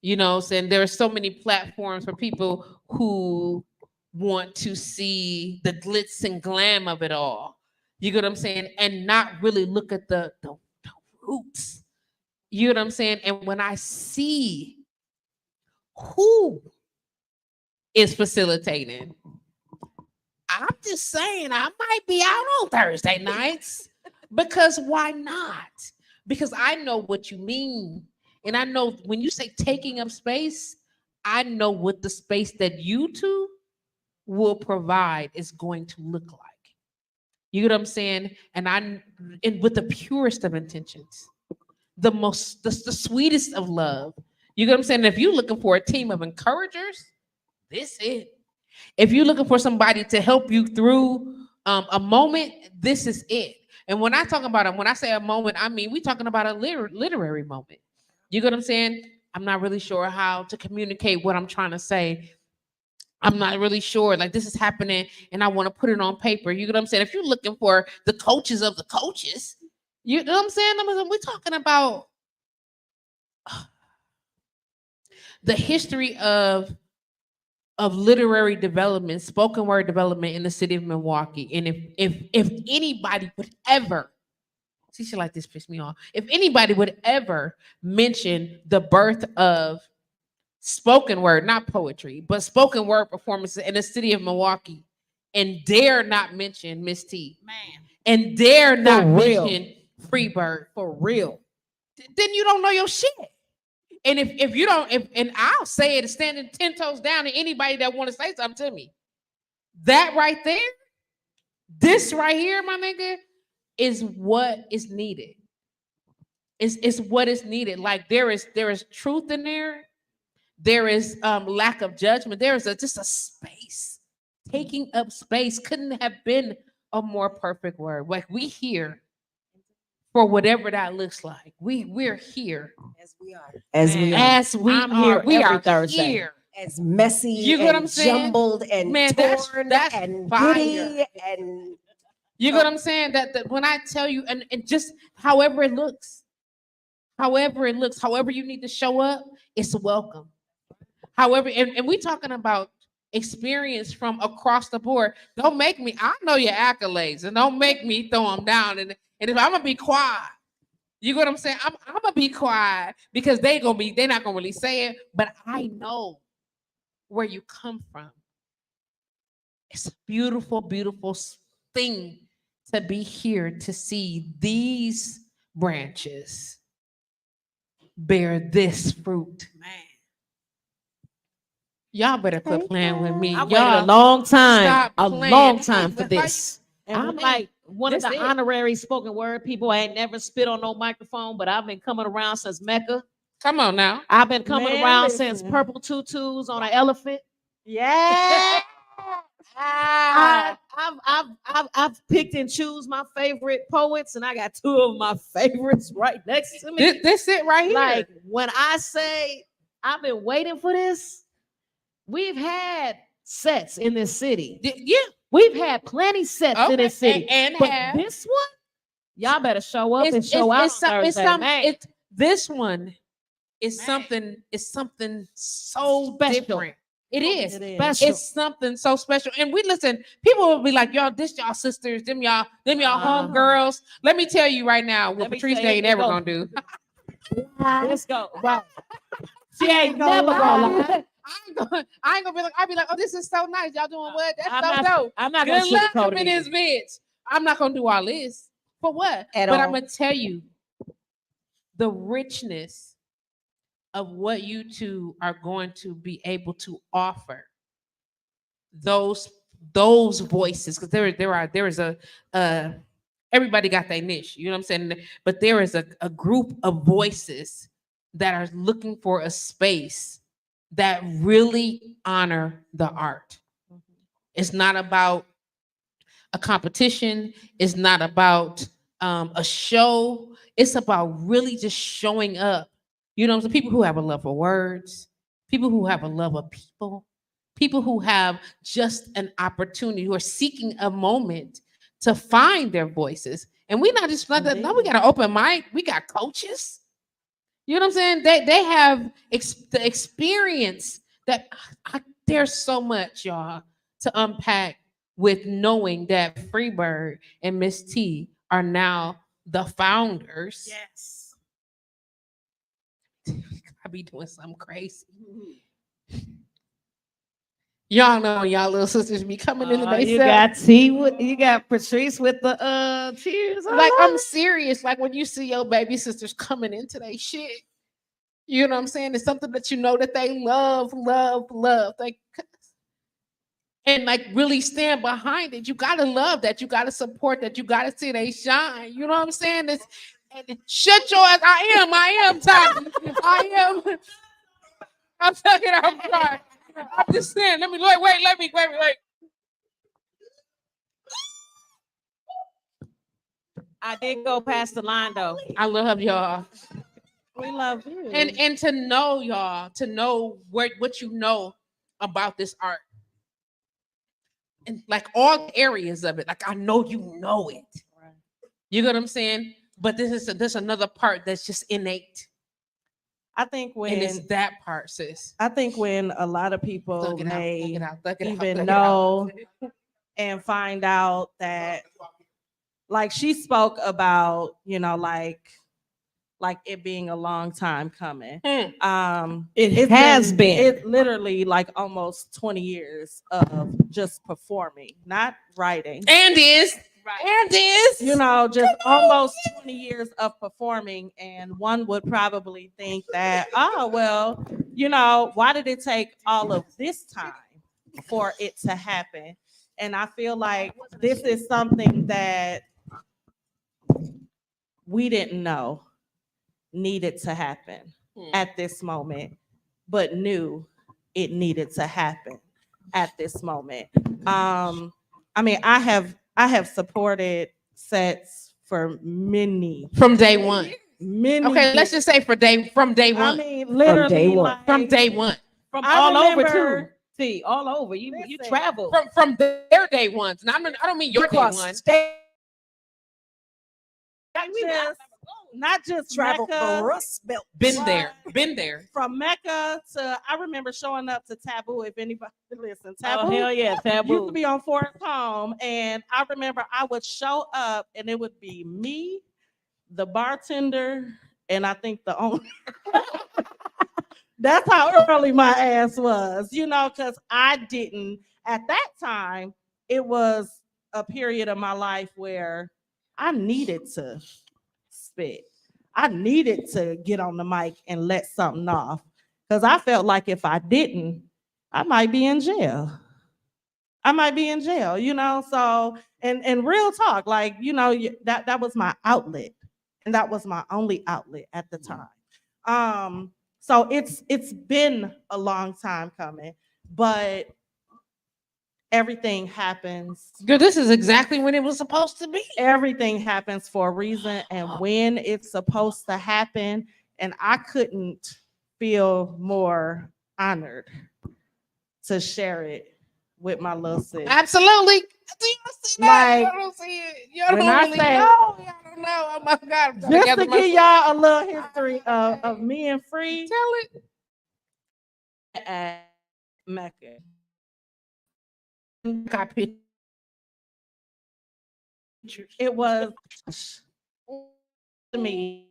You know, saying there are so many platforms for people who want to see the glitz and glam of it all. You get what I'm saying? And not really look at the roots. You know what I'm saying? And when I see who is facilitating, I'm just saying I might be out on Thursday nights because why not? Because I know what you mean. And I know when you say taking up space, I know what the space that you two will provide is going to look like. You know what I'm saying? And with the purest of intentions, the sweetest of love. You know what I'm saying? If you're looking for a team of encouragers, this it. If you're looking for somebody to help you through a moment, this is it. And when I talk about it, when I say a moment, I mean we talking about a literary moment. You get what I'm saying? I'm not really sure how to communicate what I'm trying to say. I'm not really sure. Like this is happening, and I want to put it on paper. You get what I'm saying? If you're looking for the coaches of the coaches, you know what I'm saying? We're talking about the history of literary development, spoken word development in the city of Milwaukee. And if anybody would ever, see shit like this piss me off. If anybody would ever mention the birth of spoken word, not poetry, but spoken word performances in the city of Milwaukee, and dare not mention Miss T, Man. and dare not real. mention Freebird, For real. then you don't know your shit. And if you don't, and I'll say it standing 10 toes down to anybody that want to say something to me. That right there, this right here, my nigga, is what is needed. It's what is needed. Like there is truth in there. There is lack of judgment. There is just a space. Taking up space couldn't have been a more perfect word. Like we here for whatever that looks like. We're here. As we are. As we are. As we I'm are. here We every are Thursday. here. As messy You get what I'm and saying? jumbled and Man, torn that's and fire. giddy and You know what I'm saying? That when I tell you, and just however it looks, however you need to show up, it's welcome. However, and we talking about experience from across the board. Don't make me, I know your accolades, and don't make me throw them down. And if I'm gonna be quiet, you know what I'm saying? I'm gonna be quiet because they're not gonna really say it, but I know where you come from. It's a beautiful, beautiful thing to be here to see these branches bear this fruit. Man, Y'all better quit playing with me. I Y'all waited a long time, stop a playing. long time for Like, this. I'm like one of That's the it. honorary spoken word people. I ain't never spit on no microphone, but I've been coming around since Mecca. come on now. I've been coming Man, around since listen. purple tutus on an elephant. Yeah. I've picked and choose my favorite poets, and I got two of my favorites right next to me. This it right here. Like when I say I've been waiting for this, we've had sets in this city. Yeah. We've had plenty sets in this city. And But have. this one, y'all better show up and show out on Thursday. Man. This one is Man. something. It's something so Special. different. It is. It is. Special. It's something so special. And we listen. People will be like, "Y'all, this y'all sisters, them y'all home girls." Let me tell you right now, what Let me Patrice tell you, ain't ever go. gonna do. Let's go. Right. She ain't never gonna lie. I ain't gonna be like. I'll be like, "Oh, this is so nice. Y'all doing what? That's so dope." I'm not gonna Good luck sugarcoat up in it. this bitch. I'm not gonna do all this. For what? At But all. I'm gonna tell you the richness of what you two are going to be able to offer. Those voices, because there is a everybody got their niche, you know what I'm saying? But there is a group of voices that are looking for a space that really honor the art. It's not about a competition. It's not about a show. It's about really just showing up. You know, people who have a love for words, people who have a love of people who have just an opportunity, who are seeking a moment to find their voices. And we're not just like that. No, we got an open mic. We got coaches. You know what I'm saying? They have the experience that there's so much, y'all, to unpack with knowing that Freebird and Miss T are now the founders. Yes. I be doing something crazy. Y'all know y'all little sisters be coming into they You self. got T with you got Patrice with the tears. Like I'm serious. Like when you see your baby sisters coming into they shit, you know what I'm saying? It's something that you know that they love. Like, and like really stand behind it. You gotta love that. You gotta support that. You gotta see they shine. You know what I'm saying? And shut your ass. I am talking. I'm talking. I'm sorry. I'm just saying. Let me wait. I did go past the line though. I love y'all. We love you. And to know y'all, to know what you know about this art. And like all areas of it, like I know you know it. Right. You know what I'm saying? But this is another part that's just innate. I think And it's when that part, sis. I think when a lot of people Thug it out, may thug it out, thug it out, even thug it out. know and find out that, like she spoke about, you know, like it being a long time coming. It has been. It literally like almost 20 years of just performing, not writing. And is. You know, just almost 20 years of performing. And one would probably think that, oh, well, you know, why did it take all of this time for it to happen? And I feel like this is something that we didn't know needed to happen at this moment, but knew it needed to happen at this moment. I mean, I have supported sets for many From day one. Okay, let's years. just say from day I one. mean, literally, one. like, From day one. From I all over remember- too. T, all over. You Listen, travel. From their day ones. And I don't mean your day Across one. state not just Travel Mecca, for Rust Belt. Been there. from Mecca to, I remember showing up to Taboo. If anybody listen, Taboo Oh, hell yeah, used to taboo. be on Forest Home, and I remember I would show up, and it would be me, the bartender, and I think the owner. That's how early my ass was, because I didn't, at that time, it was a period of my life where I needed to spit. I needed to get on the mic and let something off because I felt like if I didn't, I might be in jail. So, and real talk, like, that was my outlet, and that was my only outlet at the time. So it's been a long time coming, but everything happens. Girl, this is exactly when it was supposed to be. Everything happens for a reason and when it's supposed to happen. And I couldn't feel more honored to share it with my little sis. Absolutely. Do y'all see that? Like, Y'all don't see it. Y'all when don't I really say- know. Y'all don't know. Oh my God. I'm trying Just to gather give myself. y'all a little history of me and Free Tell it. at Mecca. It was to me.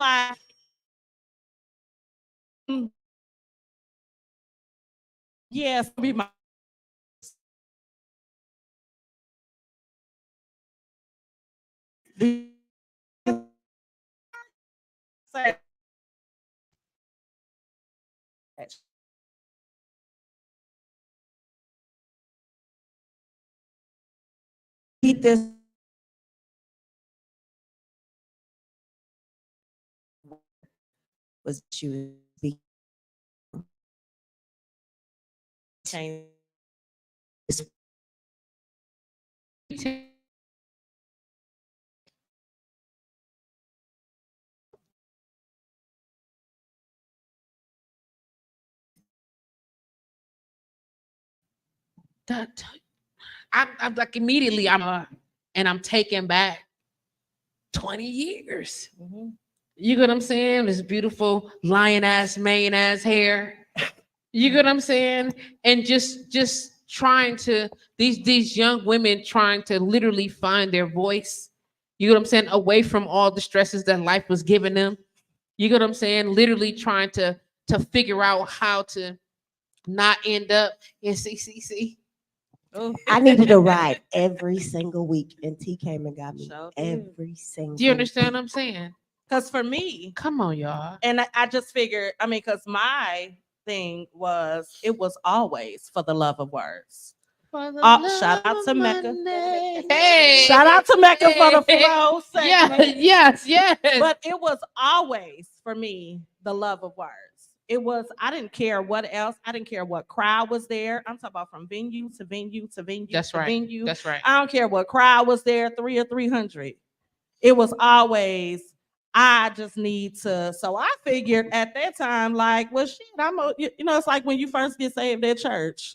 Like, yes, be my Eat this. Was you be change. I'm like immediately and I'm taken back 20 years. You get what I'm saying? This beautiful lion ass, mane ass hair. You get what I'm saying? And just trying to these young women trying to literally find their voice. You get what I'm saying? Away from all the stresses that life was giving them. You get what I'm saying? Literally trying to figure out how to not end up in CCC. I needed a ride every single week, and T came and got me Sure did. every single. Do you understand what I'm saying? Because for me, Come on, y'all. and I just figured, because my thing was, it was always for the love of words. Shout out to Mecca. Hey. Shout out to Mecca for the flow Yeah, segment. yes. But it was always for me the love of words. It was, I didn't care what else. I didn't care what crowd was there. I'm talking about from venue to venue to venue That's to right. venue. That's right. I don't care what crowd was there, 300 or 300. It was always, I just need to. So I figured at that time, like, well, shit, it's like when you first get saved at church.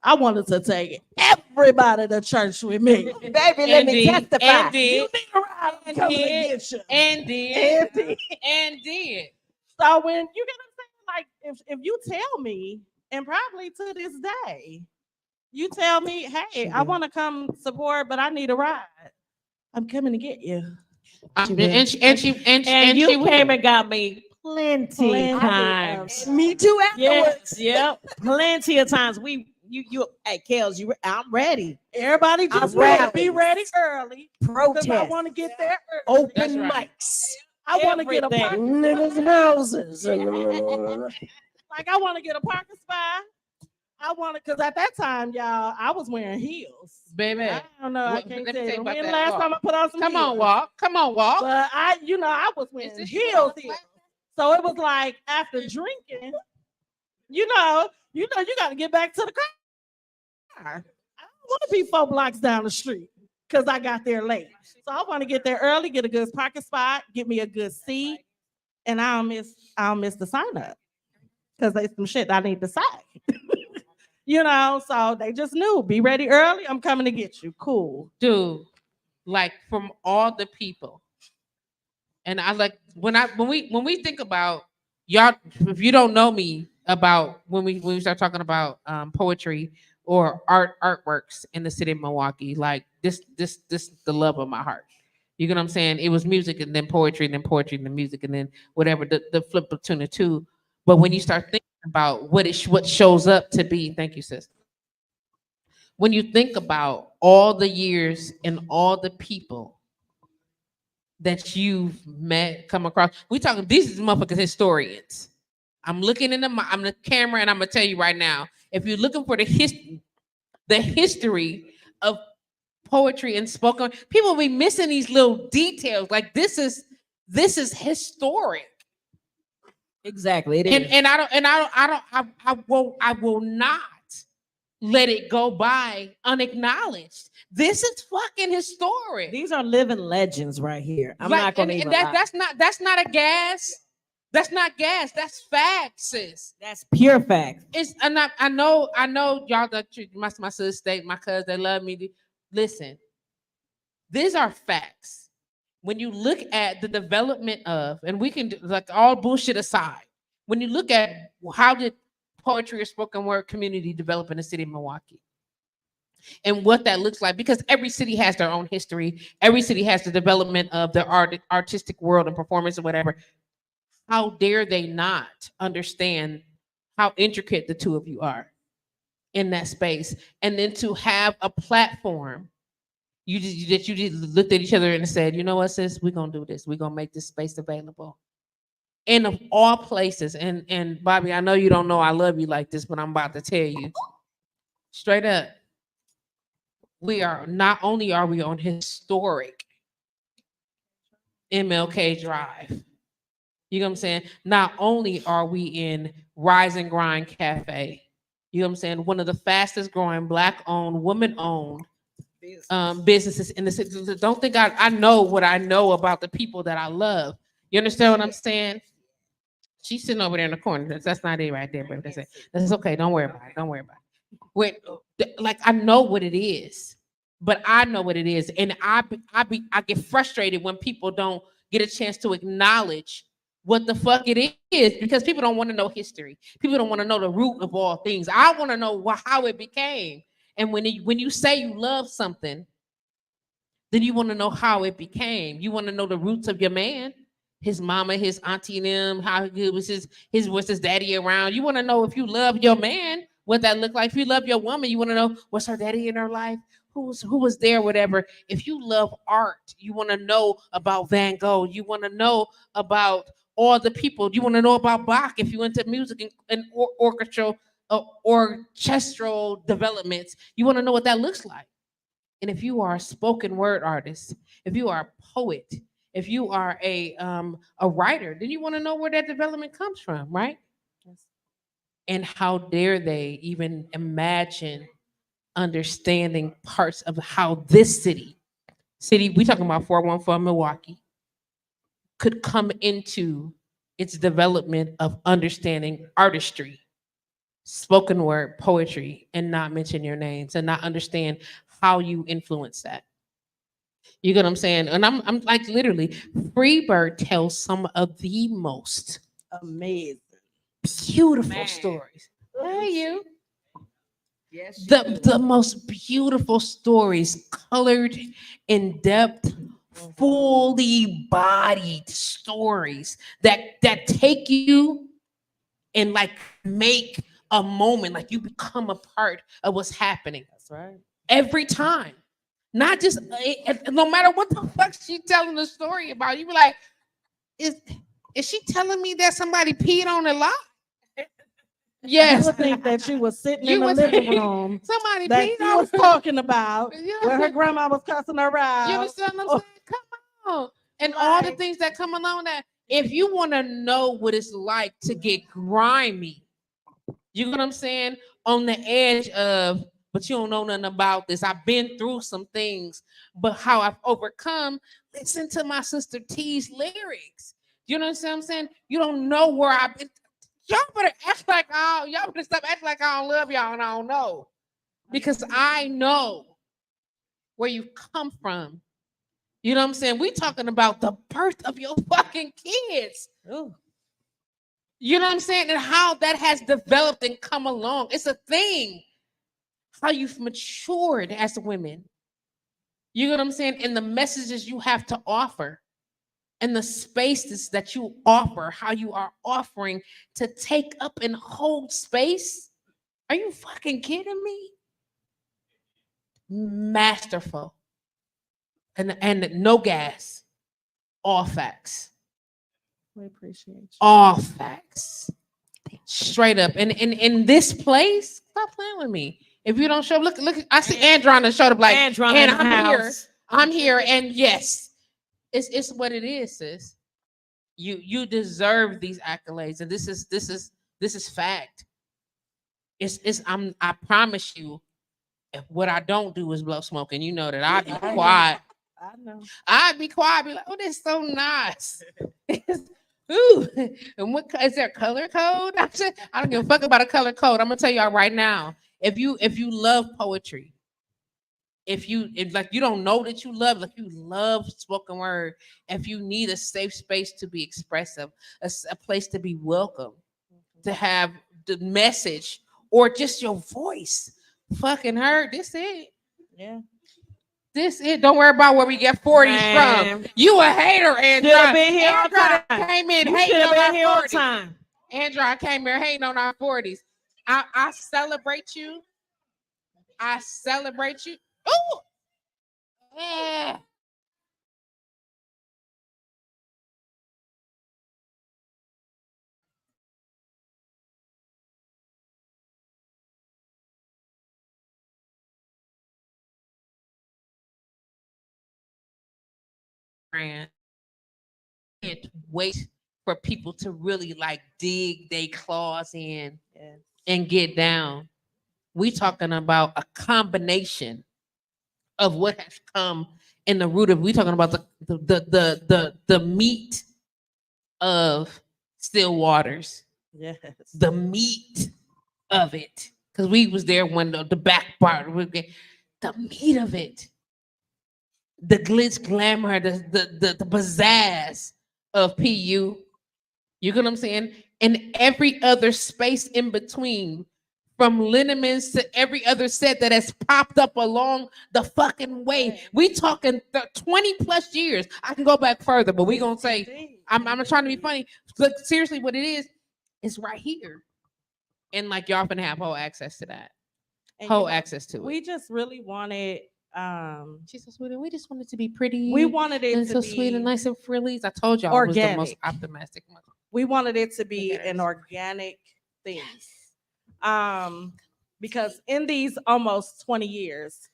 I wanted to take everybody to church with me. Baby, let me testify. And did. You need a ride, I'm coming to get you. And did. And did. So when you get what I'm saying, like if you tell me, and probably to this day, you tell me, hey, I want to come support, but I need a ride. I'm coming to get you. And you Came and got me plenty Plenty times. Me too. Afterwards. Yes, yep, plenty of times. Hey, Kels, I'm ready. Everybody just I'm be ready early. Because Protest. I want to get there early. Open That's right. mics. I want to get a Everything. parking Niggas' houses. like I want to get a parking spot. I want to, because at that time, y'all, I was wearing heels. Baby. I don't know. I Let can't me tell tell you you. about When that last walk. time I put on some Come heels? on, walk. Come on, walk. But I was wearing Is this heels. your So it was like after drinking, you got to get back to the car. I don't want to be 4 blocks down the street because I got there late. So I want to get there early, get a good parking spot, get me a good seat, and I'll miss the sign up. because they some shit I need to say. You know, so they just knew, be ready early. I'm coming to get you. Cool. Dude, like from all the people. And I like when we think about y'all, if you don't know me about when we start talking about poetry or artworks in the city of Milwaukee, like this the love of my heart. You get what I'm saying? It was music and then poetry and then poetry and then music and then whatever the flip between the two. But when you start thinking about what shows up to be, thank you, sis. When you think about all the years and all the people that you've met, come across, we talking these motherfuckers historians. I'm looking in I'm the camera, and I'm gonna tell you right now, if you're looking for the history of poetry and spoken, people be missing these little details. Like this is historic. Exactly. It is. And I will not let it go by unacknowledged. This is fucking historic. These are living legends right here. I'm Like, not gonna and even that, lie. that's not a gas. That's not gas. That's facts, sis. That's pure fact. It's and I know y'all that my sister state, my cousin, they love me. Listen, these are facts. When you look at the development of, and we can like all bullshit aside, when you look at how did poetry or spoken word community develop in the city of Milwaukee and what that looks like, because every city has their own history, every city has the development of their artistic world and performance or whatever. How dare they not understand how intricate the two of you are in that space, and then to have a platform you just looked at each other and said, you know what, sis, we're gonna do this. We're gonna make this space available. And of all places, and Bobby, I know you don't know I love you like this, but I'm about to tell you straight up. We are not only are we on historic MLK Drive. You know what I'm saying? Not only are we in Rise and Grind Cafe, you know what I'm saying? One of the fastest growing Black-owned, woman-owned businesses in the city. Don't think I know what I know about the people that I love. You understand what I'm saying? She's sitting over there in the corner. That's not it right there, but that's it. That's okay. Don't worry about it. Don't worry about it. Wait, like I know what it is, but I know what it is, and I get frustrated when people don't get a chance to acknowledge what the fuck it is, because people don't want to know history. People don't want to know the root of all things. I want to know how it became. And when you say you love something, then you want to know how it became. You want to know the roots of your man, his mama, his auntie, and them, how good was his daddy around. You want to know if you love your man, what that looked like. If you love your woman, you want to know what's her daddy in her life, who was there, whatever. If you love art, you want to know about Van Gogh. You want to know about all the people. You want to know about Bach if you into music and orchestral developments. You want to know what that looks like. And if you are a spoken word artist, if you are a poet, if you are a writer, then you want to know where that development comes from, right? Yes. And how dare they even imagine understanding parts of how this city, we talking about 414 Milwaukee, could come into its development of understanding artistry, spoken word, poetry, and not mention your names and not understand how you influence that. You get what I'm saying? And I'm like literally, Freebird tells some of the most amazing, beautiful stories. Hey, you. Yes. The most beautiful stories, colored in depth, fully bodied stories that take you and like make a moment, like you become a part of what's happening. That's right. Every time. Not just no matter what the fuck she's telling the story about, you be like, is she telling me that somebody peed on a lot? Yes. You would think that she was sitting in the living room. Somebody that peed she on was talking about You where her grandma was cussing her out. You understand what I'm saying? Come on. And all the things that come along with that. If you want to know what it's like to get grimy, you know what I'm saying? On the edge of, but you don't know nothing about this. I've been through some things, but how I've overcome, listen to my sister T's lyrics. You know what I'm saying? You don't know where I've been. Y'all better act like y'all better stop acting like I don't love y'all and I don't know. Because I know where you come from. You know what I'm saying? We talking about the birth of your fucking kids. Ooh. You know what I'm saying? And how that has developed and come along. It's a thing. How you've matured as women. You know what I'm saying? And the messages you have to offer. And the spaces that you offer, how you are offering to take up and hold space. Are you fucking kidding me? Masterful. And no gas. All facts. We appreciate you. All facts. Straight up. And in this place, stop playing with me. If you don't show up, look, I see Andronna showed up like, Andronna and in the I'm here. house. I'm here. And yes, it's what it is, sis. You deserve these accolades. And this is fact. I promise you, if what I don't do is blow smoke, and you know that I'd be quiet. I know. I'd be quiet, be like, oh, this is so nice. Ooh, and what is there a color code? I don't give a fuck about a color code. I'm gonna tell y'all right now. If you love poetry, if like you don't know that you love spoken word, if you need a safe space to be expressive, a place to be welcome, to have the message or just your voice fucking heard, this it. Yeah. This it. Don't worry about where we get 40s Man. from. You a hater, Andrew. Should have been here on Andrew time. came in You hating should have on been here our on 40s. time. Andrew came here hating on our 40s. I celebrate you. I celebrate you. Ooh. Yeah. Can't wait for people to really like dig their claws in and get down. We talking about a combination of what has come in the root of. We talking about the meat of still waters, Yes. the meat of it, because we was there when the back part, the meat of it, the glitz glamour, the pizzazz of PU. You get what I'm saying? And every other space in between, from liniments to every other set that has popped up along the fucking way. We talking 20 plus years. I can go back further, but we gonna say I'm not trying to be funny. Look, seriously, what it is right here. And like y'all gonna have whole access to that. And Whole access to it. we just really wanted She's so sweet, and we just wanted to be pretty. we wanted it and to so be sweet and nice and frilly. I told y'all it was the most organic. optimistic. We wanted it to be Look at an us. organic thing. Because in these almost 20 years,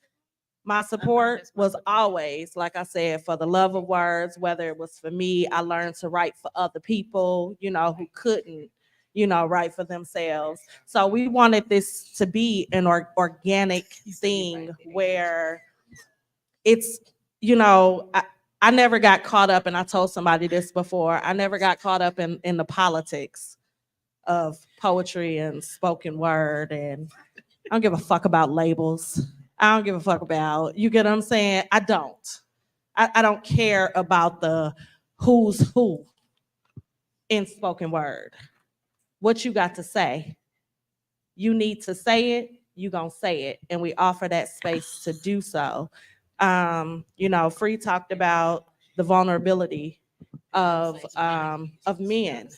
my support was always, like I said, for the love of words, whether it was for me, I learned to write for other people, who couldn't, write for themselves. So we wanted this to be an organic thing where it's, I never got caught up, and I told somebody this before, I never got caught up in the politics of poetry and spoken word, and I don't give a fuck about labels. I don't give a fuck about, you get what I'm saying? I don't. I don't care about the who's who in spoken word. What you got to say, you need to say it, you gonna say it, and we offer that space to do so. Free talked about the vulnerability of men.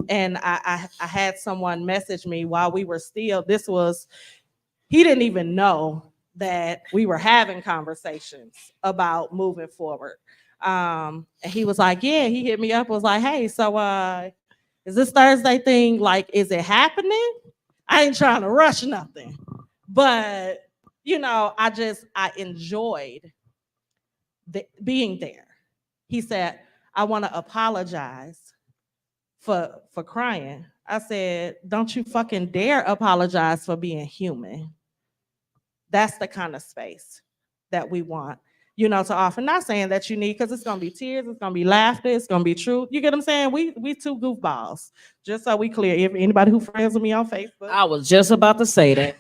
And I had someone message me while we were still, he didn't even know that we were having conversations about moving forward. And he was like, yeah, he hit me up, was like, hey, so is this Thursday thing, like, is it happening? I ain't trying to rush nothing. But, I enjoyed being there. He said, I want to apologize for crying. I said, don't you fucking dare apologize for being human. That's the kind of space that we want. to offer. Not saying that you need, because it's gonna be tears, it's gonna be laughter, it's gonna be truth. You get what I'm saying? We two goofballs. Just so we clear. If anybody who friends with me on Facebook, I was just about to say that.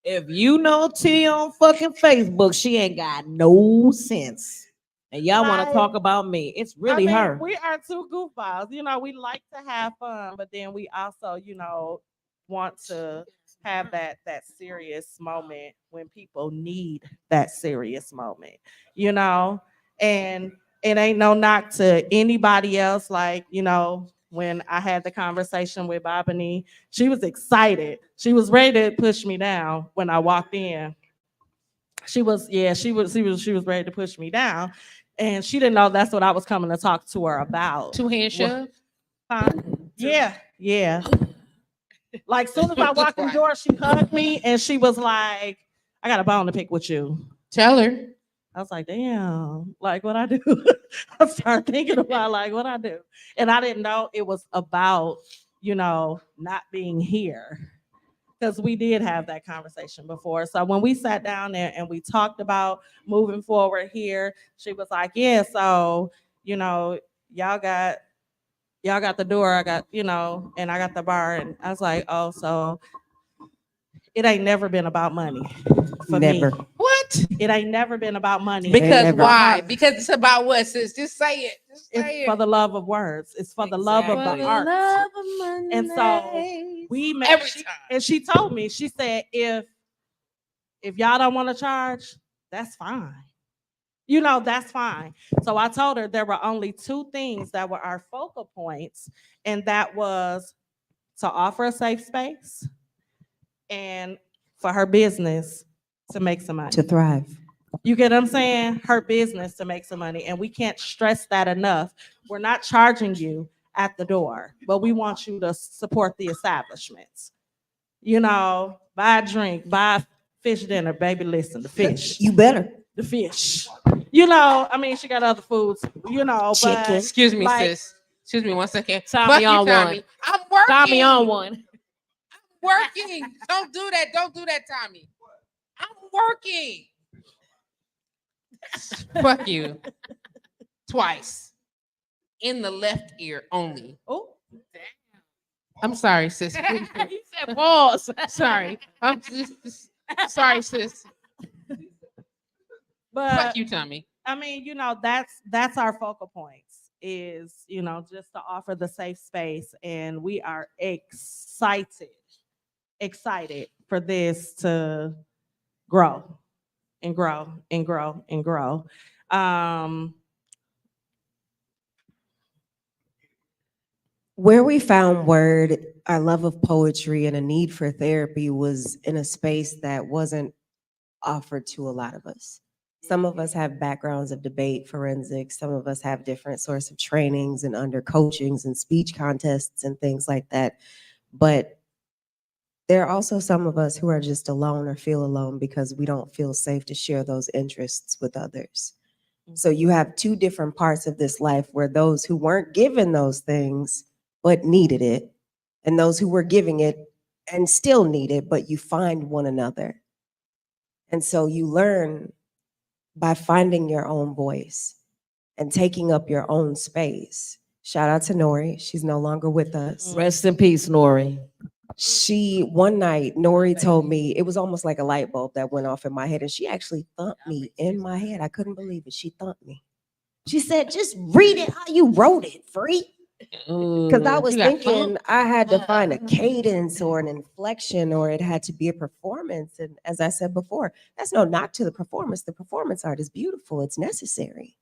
If you know T on fucking Facebook, she ain't got no sense. And y'all want Like, to talk about me. It's really her. We are two goofballs. We like to have fun, but then we also, want to have that serious moment when people need that serious moment, and it ain't no knock to anybody else. Like, when I had the conversation with Bobany, she was excited. She was ready to push me down when I walked in. She was ready to push me down. And she didn't know that's what I was coming to talk to her about. Two-hand shove? Huh? Yeah. Like, soon as I walked in the door, she hugged me and she was like, I got a bone to pick with you. Tell her. I was like, damn, like, what I do? I started thinking about, like, what I do. And I didn't know it was about, not being here. Because we did have that conversation before. So when we sat down there and we talked about moving forward here, she was like, yeah, so, y'all got the door, I got, and I got the bar. And I was like, oh, so it ain't never been about money for Never. me. What? It ain't never been about money. Because never. why? Because it's about what, sis? Just say it. Just say It's it. for the love of words. It's for the love of Exactly. the art. And so we met, Every time. and she told me, she said, if y'all don't want to charge, that's fine. That's fine. So I told her there were only two things that were our focal points, and that was to offer a safe space and for her business to make some money. To thrive. You get what I'm saying? Her business to make some money. And we can't stress that enough. We're not charging you at the door, but we want you to support the establishments. Buy a drink, buy a fish dinner, baby. Listen, the fish. You better. The fish. She got other foods, Chicken. but Excuse me, like- sis. Excuse me 1 second. Tommy Fuck you, on Tommy. one. I'm working. Tommy on one. Working. Don't do that. Don't do that, Tommy. I'm working. Fuck you. Twice. In the left ear only. Oh, I'm sorry, sis. He said pause. Sorry. I'm sorry, sis. but Fuck you, Tommy. that's our focal points is, just to offer the safe space. And we are excited for this to grow and grow and grow and grow. Where we found word, our love of poetry and a need for therapy was in a space that wasn't offered to a lot of us. Some of us have backgrounds of debate, forensics. Some of us have different sorts of trainings and under coachings and speech contests and things like that. But there are also some of us who are just alone or feel alone because we don't feel safe to share those interests with others. So you have two different parts of this life where those who weren't given those things but needed it, and those who were giving it and still need it, but you find one another. And so you learn by finding your own voice and taking up your own space. Shout out to Nori. She's no longer with us. Rest in peace, Nori. One night, Nori told me, it was almost like a light bulb that went off in my head, and she actually thumped me in my head. I couldn't believe it. She thumped me. She said, just read it how you wrote it, freak. Because I was thinking I had to find a cadence or an inflection, or it had to be a performance. And as I said before, that's no knock to the performance. The performance art is beautiful. It's necessary.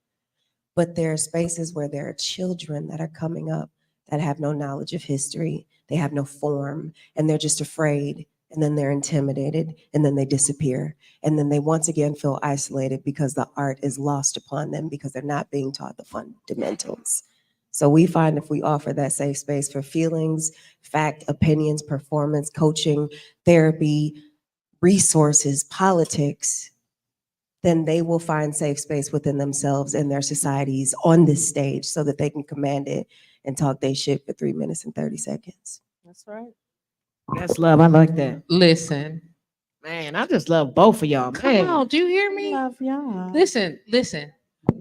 But there are spaces where there are children that are coming up that have no knowledge of history. They have no form, and they're just afraid. And then they're intimidated, and then they disappear. And then they once again feel isolated because the art is lost upon them because they're not being taught the fundamentals. So we find if we offer that safe space for feelings, fact, opinions, performance, coaching, therapy, resources, politics, then they will find safe space within themselves and their societies on this stage so that they can command it and talk their shit for 3 minutes and 30 seconds. That's right. That's love. I like that. Listen, Man, I just love both of y'all. Come Man. on, do you hear me? Love y'all. Listen.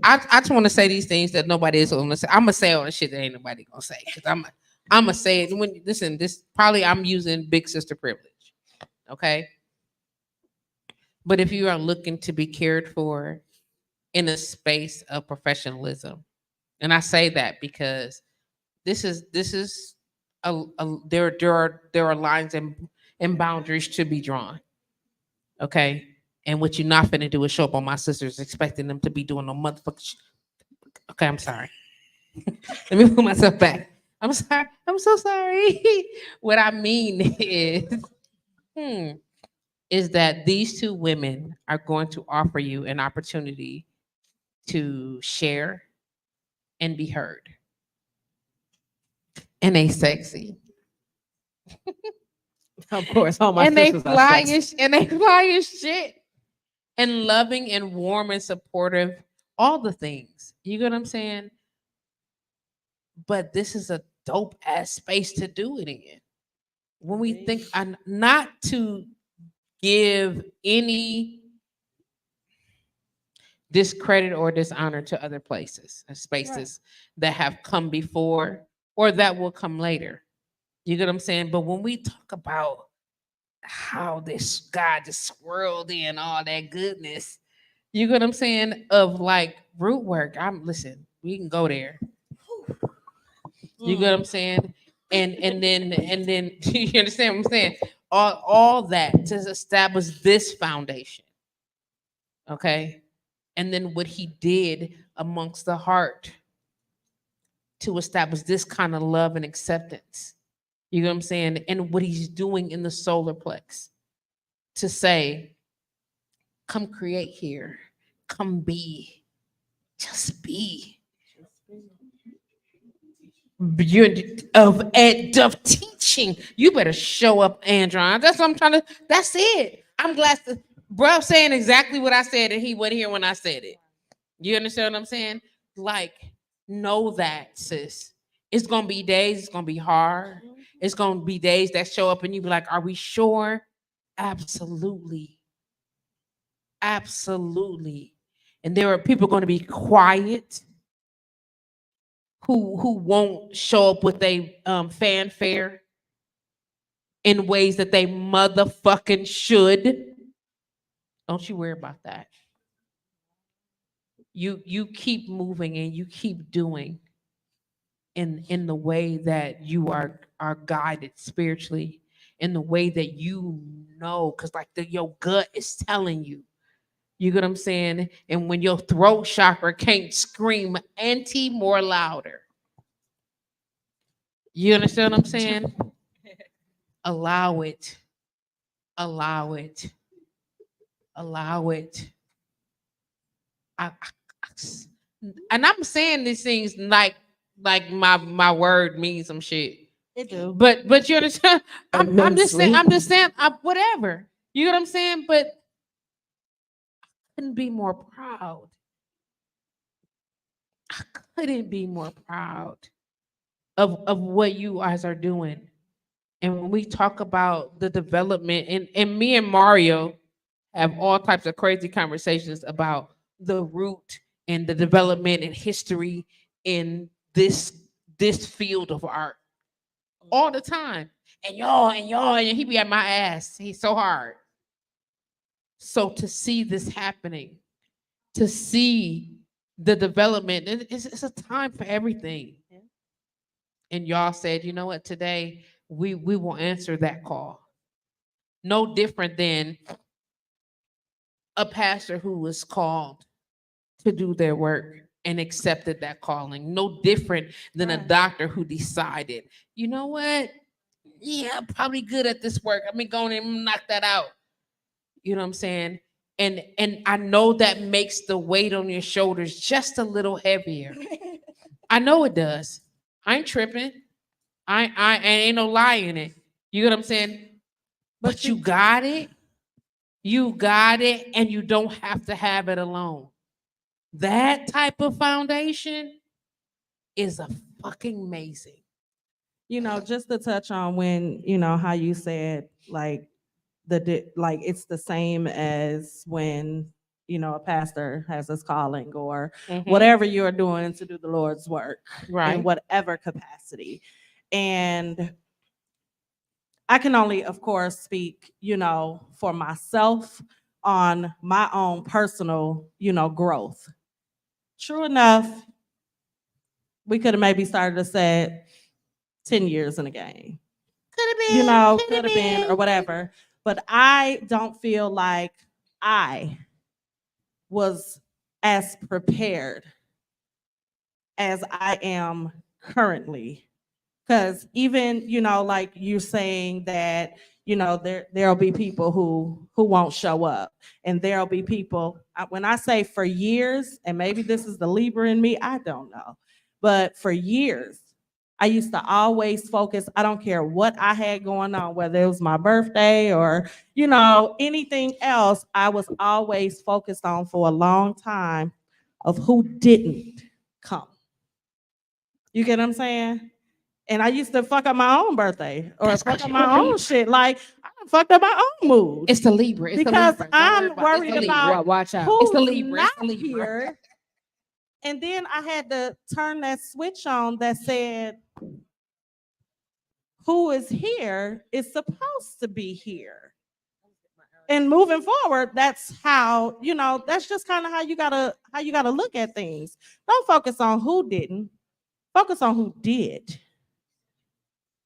I just want to say these things that nobody is going to say. I'm gonna say all the shit that ain't nobody gonna say because I'm gonna say it. When listen, this probably I'm using big sister privilege, okay? But if you are looking to be cared for in a space of professionalism, and I say that because this is there are lines and boundaries to be drawn, okay? And what you're not finna do is show up on my sisters expecting them to be doing no motherfucker. Okay, I'm sorry. Let me put myself back. I'm sorry. I'm so sorry. What I mean is that these two women are going to offer you an opportunity to share and be heard. And they sexy. Of course, all my And they sisters are sexy. fly as shit. And loving and warm and supportive, all the things. You get what I'm saying? But this is a dope ass space to do it in. When we think, not to give any discredit or dishonor to other places and spaces that have come before or that will come later. You get what I'm saying? But when we talk about how this guy just swirled in all that goodness, you get what I'm saying? Of like root work. Listen, we can go there. You get what I'm saying? And then you understand what I'm saying? All that to establish this foundation. Okay. And then what he did amongst the heart to establish this kind of love and acceptance. You know what I'm saying? And what he's doing in the solar plex to say, come create here, come be, just be. You're of teaching. You better show up, Andron. That's what I'm trying to. That's it. I'm glad bro saying exactly what I said, and he wasn't here when I said it. You understand what I'm saying? Like, know that, sis. It's gonna be days. It's gonna be hard. It's gonna be days that show up, and you be like, "Are we sure?" Absolutely, absolutely. And there are people going to be quiet who won't show up with a fanfare in ways that they motherfucking should. Don't you worry about that. You keep moving and you keep doing in the way that you are guided spiritually, in the way that you know, because like your gut is telling you. You get what I'm saying? And when your throat chakra can't scream more louder. You understand what I'm saying? Allow it. Allow it. Allow it. And I'm saying these things like my word means some shit. It do. But you understand? I'm just saying whatever. You know what I'm saying? But I couldn't be more proud. I couldn't be more proud of what you guys are doing. And when we talk about the development, and me and Mario have all types of crazy conversations about the root and the development and history in this field of art all the time. And he be at my ass. He's so hard. So to see this happening, to see the development, it's a time for everything. And y'all said, you know what, today we will answer that call. No different than a pastor who was called to do their work and accepted that calling. No different than a doctor who decided, you know what? Yeah, I'm probably good at this work. Let me go and knock that out. You know what I'm saying? And I know that makes the weight on your shoulders just a little heavier. I know it does. I ain't tripping. I ain't no lie in it. You know what I'm saying? But you got it. You got it, and you don't have to have it alone. That type of foundation is a fucking amazing. You know, just to touch on when, you know, how you said, like, like it's the same as when, you know, a pastor has his calling or Mhm. whatever you're doing to do the Lord's work Right. in whatever capacity. And I can only, of course, speak, you know, for myself on my own personal, you know, growth. True enough, we could have maybe started to say 10 years in the game. Could have been. You know, could have been or whatever. But I don't feel like I was as prepared as I am currently. Because even, you know, like you're saying that, you know, there'll be people who won't show up. And there'll be people, when I say for years, and maybe this is the Libra in me, I don't know. But for years, I used to always focus, I don't care what I had going on, whether it was my birthday or, you know, anything else, I was always focused on for a long time of who didn't come. You get what I'm saying? And I used to fuck up my own birthday or fuck up my own shit. Like, I fucked up my own mood. It's the Libra. It's Because the Libra. Don't I'm worry about it. worried It's the Libra. about Watch out. who's It's the Libra. It's not the Libra. here. And then I had to turn that switch on that said, who is here is supposed to be here. And moving forward, that's how, you know, that's just kind of how you gotta look at things. Don't focus on who didn't, focus on who did.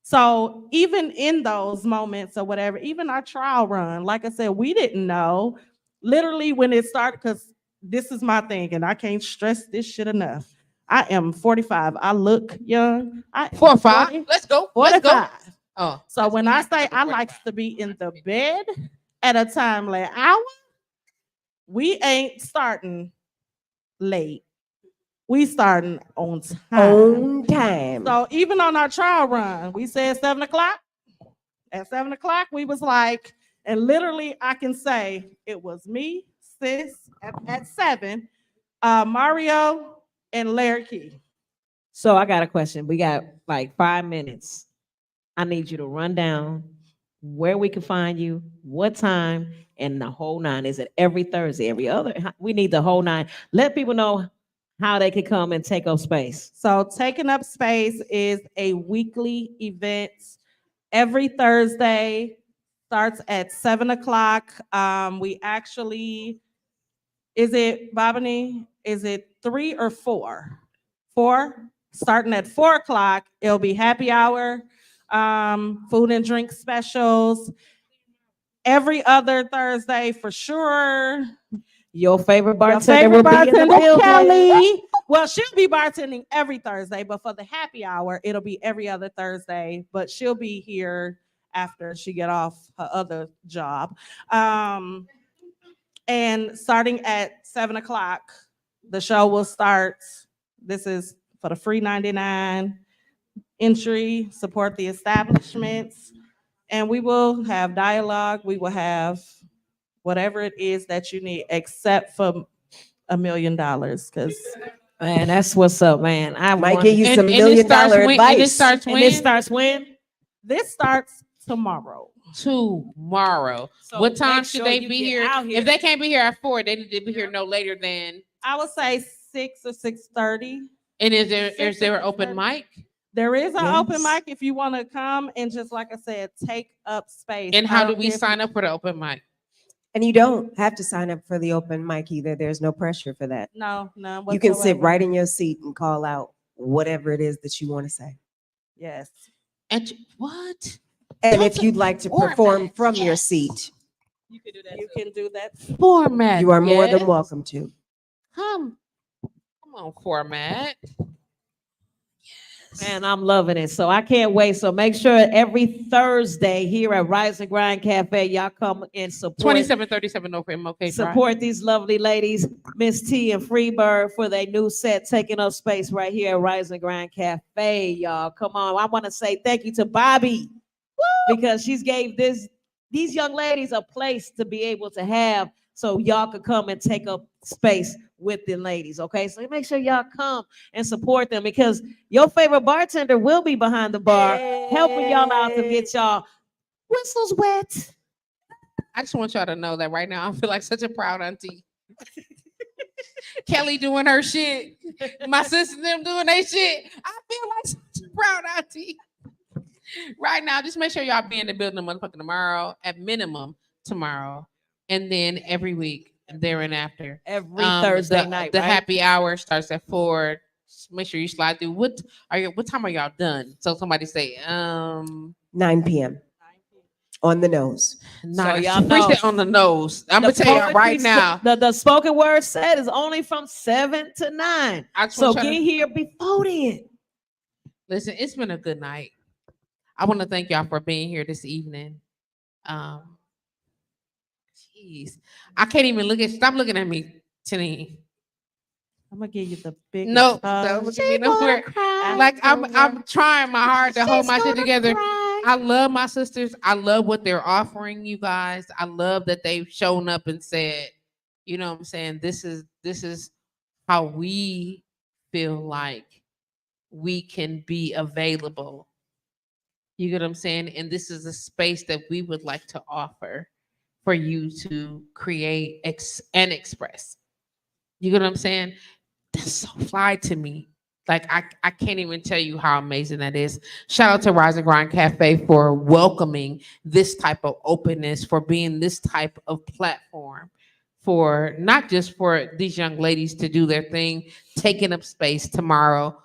So even in those moments or whatever, even our trial run, like I said, we didn't know. Literally when it started, because this is my thing, and I can't stress this shit enough. I am 45. I look young. I am 45. 40, Let's go. Let's go. 45. Oh, So when I say I 45. like to be in the bed at a timely hour, we ain't starting late. We starting on time. On time. So even on our trial run, we said 7 o'clock. At 7 o'clock, we was like, and literally I can say it was me, sis, at 7, Mario and Larry Key. So I got a question. We got like 5 minutes. I need you to run down where we can find you, what time, and the whole nine. Is it every Thursday, every other? We need the whole nine. Let people know how they can come and take up space. So Taking Up Space is a weekly event every Thursday, starts at 7 o'clock. We actually, is it, Bobany, is it 3 or 4? 4, starting at 4 o'clock. It'll be happy hour, food and drink specials. Every other Thursday for sure. Your favorite Your bartender favorite will be in the bartender, building. Kelly. Well, she'll be bartending every Thursday, but for the happy hour, it'll be every other Thursday. But she'll be here after she get off her other job. And starting at 7 o'clock, the show will start. This is for the free 99 entry. Support the establishments, and we will have dialogue. We will have whatever it is that you need, except for $1 million, because Man, that's what's up, man. I Might want- give you some it $1 million starts when- advice. And it starts And when? this starts when? this starts tomorrow. Tomorrow. So What time make should sure they you be get here? out here. If they can't be here at 4, they need to be here no later than. I would say 6 or 6:30. And is there Six an or open 6:30. mic? There is an open Yes. mic if you want to come and just like I said, take up space. And I how do don't we care if sign up for the open mic? And you don't have to sign up for the open mic either. There's no pressure for that. No, none You can sit whatsoever. right in your seat and call out whatever it is that you want to say. Yes. And what? And That's if a you'd like to format. perform from your seat, You can do that. You can do that. Format. you are more yes. than welcome to. Come on, format. Man, I'm loving it. So I can't wait. So make sure every Thursday here at Rise and Grind Cafe, y'all come and support. 2737 North MLK Drive. Support these lovely ladies, Miss T and Freebird, for their new set, Taking Up Space right here at Rise and Grind Cafe, y'all. Come on. I want to say thank you to Bobby because she's gave these young ladies a place to be able to have so y'all could come and take up space with the ladies, okay? So make sure y'all come and support them because your favorite bartender will be behind the bar helping y'all out to get y'all whistles wet. I just want y'all to know that right now I feel like such a proud auntie. Kelly doing her shit, my sister them doing their shit. I feel like such a proud auntie. Right now, just make sure y'all be in the building motherfucking tomorrow, at minimum tomorrow, and then every week there and after. Every Thursday the, night, the right? happy hour starts at 4. Just make sure you slide through. What time are y'all done? So somebody say 9 p.m. on the nose. nine. y'all Caprice know. it on the nose. I'm The gonna tell y'all right poetry now. The spoken word set is only from 7 to 9. I just So want y'all get to- here before then. Listen, it's been a good night. I want to thank y'all for being here this evening. Jeez, I can't even look at. Stop looking at me, Tini. I'm gonna give you the biggest No, hug. don't look at me nowhere. Like I'm trying my hard to hold my shit together. I love my sisters. I love what they're offering you guys. I love that they've shown up and said, you know what I'm saying, this is how we feel like we can be available. You get what I'm saying? And this is a space that we would like to offer for you to create and express. You get what I'm saying? That's so fly to me. Like I can't even tell you how amazing that is. Shout out to Rise and Grind Cafe for welcoming this type of openness, for being this type of platform, for not just for these young ladies to do their thing, taking up space tomorrow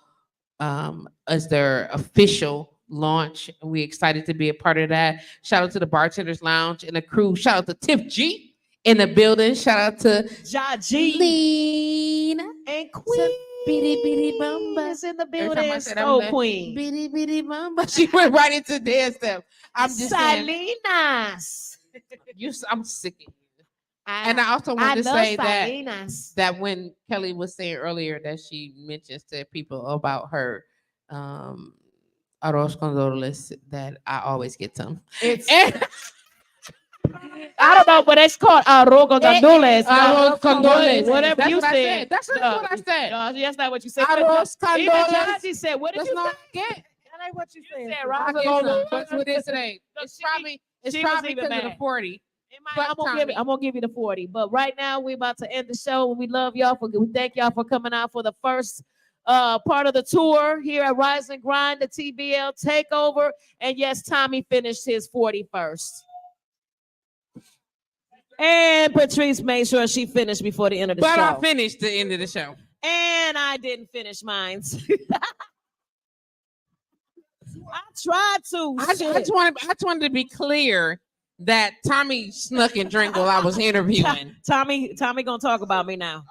as their official launch. And we're excited to be a part of that. Shout out to the Bartenders Lounge and the crew. Shout out to Tiff G in the building. Shout out to Jaji Lean and Queen Bitty Bitty Bumba is in the Every time I building. said I'm Soul the Queen. Bitty Bitty Bumba. She went right into dance step. I'm just saying, Salinas. I'm sick of you. And I also want to say that when Kelly was saying earlier that she mentions to people about her arroz con dobles, that I always get some. It's I don't know, but it's called arroz con gandules. Arroz con dobles. Whatever That's you what I said. said. That's what I said. No, that's not what you said. Arroz con Even dobles. Jaji said, what did That's you not say? get. That ain't what you You said. said I arroz get con some. dobles. That's what it today. No, It's she- probably she was because even of the mad. 40. I'm gonna give you the 40. But right now we're about to end the show. We love y'all we thank y'all for coming out for the first part of the tour here at Rise and Grind, the TBL takeover. And yes, Tommy finished his 41st. And Patrice made sure she finished before the end of the But show. I finished the end of the show. And I didn't finish mine. I tried to. I just wanted to be clear that Tommy snuck and drank while I was interviewing. Tommy gonna talk about me now.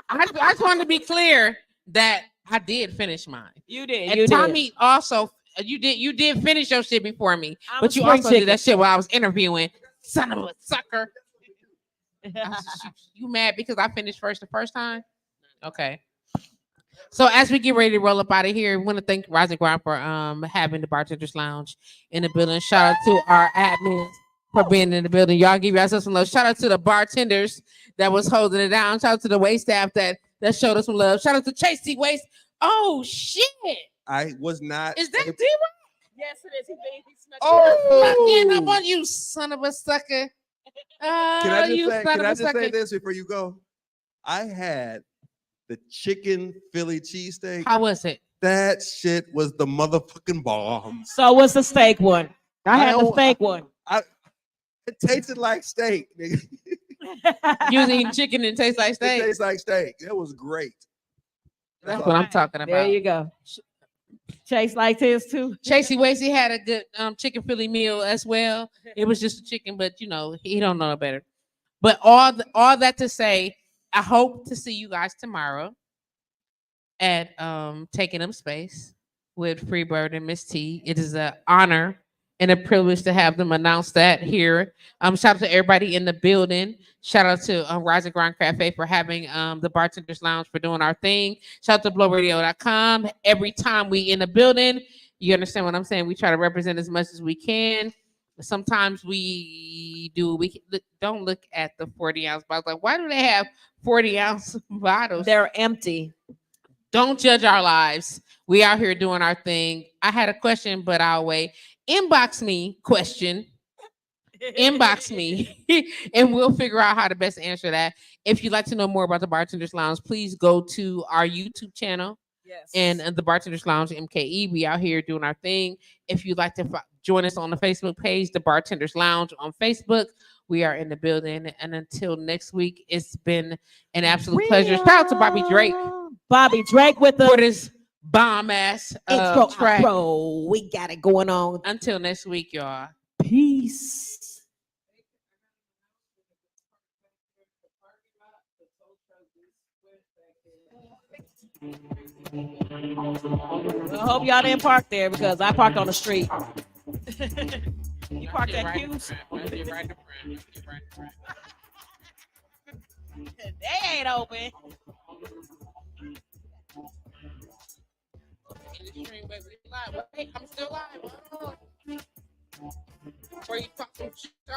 I just wanted to be clear that I did finish mine. You did. And You Tommy also, you did finish your shit before me, I'm but a you spring also chicken. did that shit while I was interviewing. Son of a sucker. You mad because I finished first the first time? Okay. So as we get ready to roll up out of here, we want to thank Rise and Grind for having the Bartenders Lounge in the building. Shout out to our admins for being in the building. Y'all give yourselves some love. Shout out to the bartenders that was holding it down. Shout out to the wait staff that showed us some love. Shout out to Chase T Waste. Oh shit! I was not. Is that able- D-Rock? Yes, it is. He snuck Fucking up Oh! on you, son of a sucker. Can I You just say? son Can of I a just say sucker. this before you go? I had the chicken Philly cheesesteak. How was it? That shit was the motherfucking bomb. So what's the steak one? I had the don't- steak one. It tasted like steak, nigga. You was eating chicken and it tastes like It steak. tastes like steak. It was great. That's what I'm talking about. There you go. Chase liked his too. Chasey Wasey had a good chicken Philly meal as well. It was just a chicken, but you know he don't know no better. But all that to say, I hope to see you guys tomorrow at Taking Up Space with Freebird and Miss T. It is an honor and a privilege to have them announce that here. Shout out to everybody in the building. Shout out to Rise and Grind Cafe for having the Bartenders Lounge for doing our thing. Shout out to blowradio.com. Every time we in the building, you understand what I'm saying? We try to represent as much as we can. Sometimes we don't look at the 40-ounce bottles. Like, why do they have 40-ounce bottles? They're empty. Don't judge our lives. We out here doing our thing. I had a question, but I'll wait. inbox me question. Inbox me and we'll figure out how to best answer that. If you'd like to know more about the Bartenders Lounge, please go to our YouTube channel. Yes. And the Bartenders Lounge MKE. We out here doing our thing. If you'd like to join us on the Facebook page, the Bartenders Lounge on Facebook, we are in the building. And until next week, it's been an absolute pleasure. Shout out to Bobby Drake. Bobby Drake with for the this bomb ass intro. track. Outro. We got it going on. Until next week, y'all. Peace. I hope y'all didn't park there because I parked on the street. You parked at Q's? They ain't open. Wait, I'm still live. Where you talking?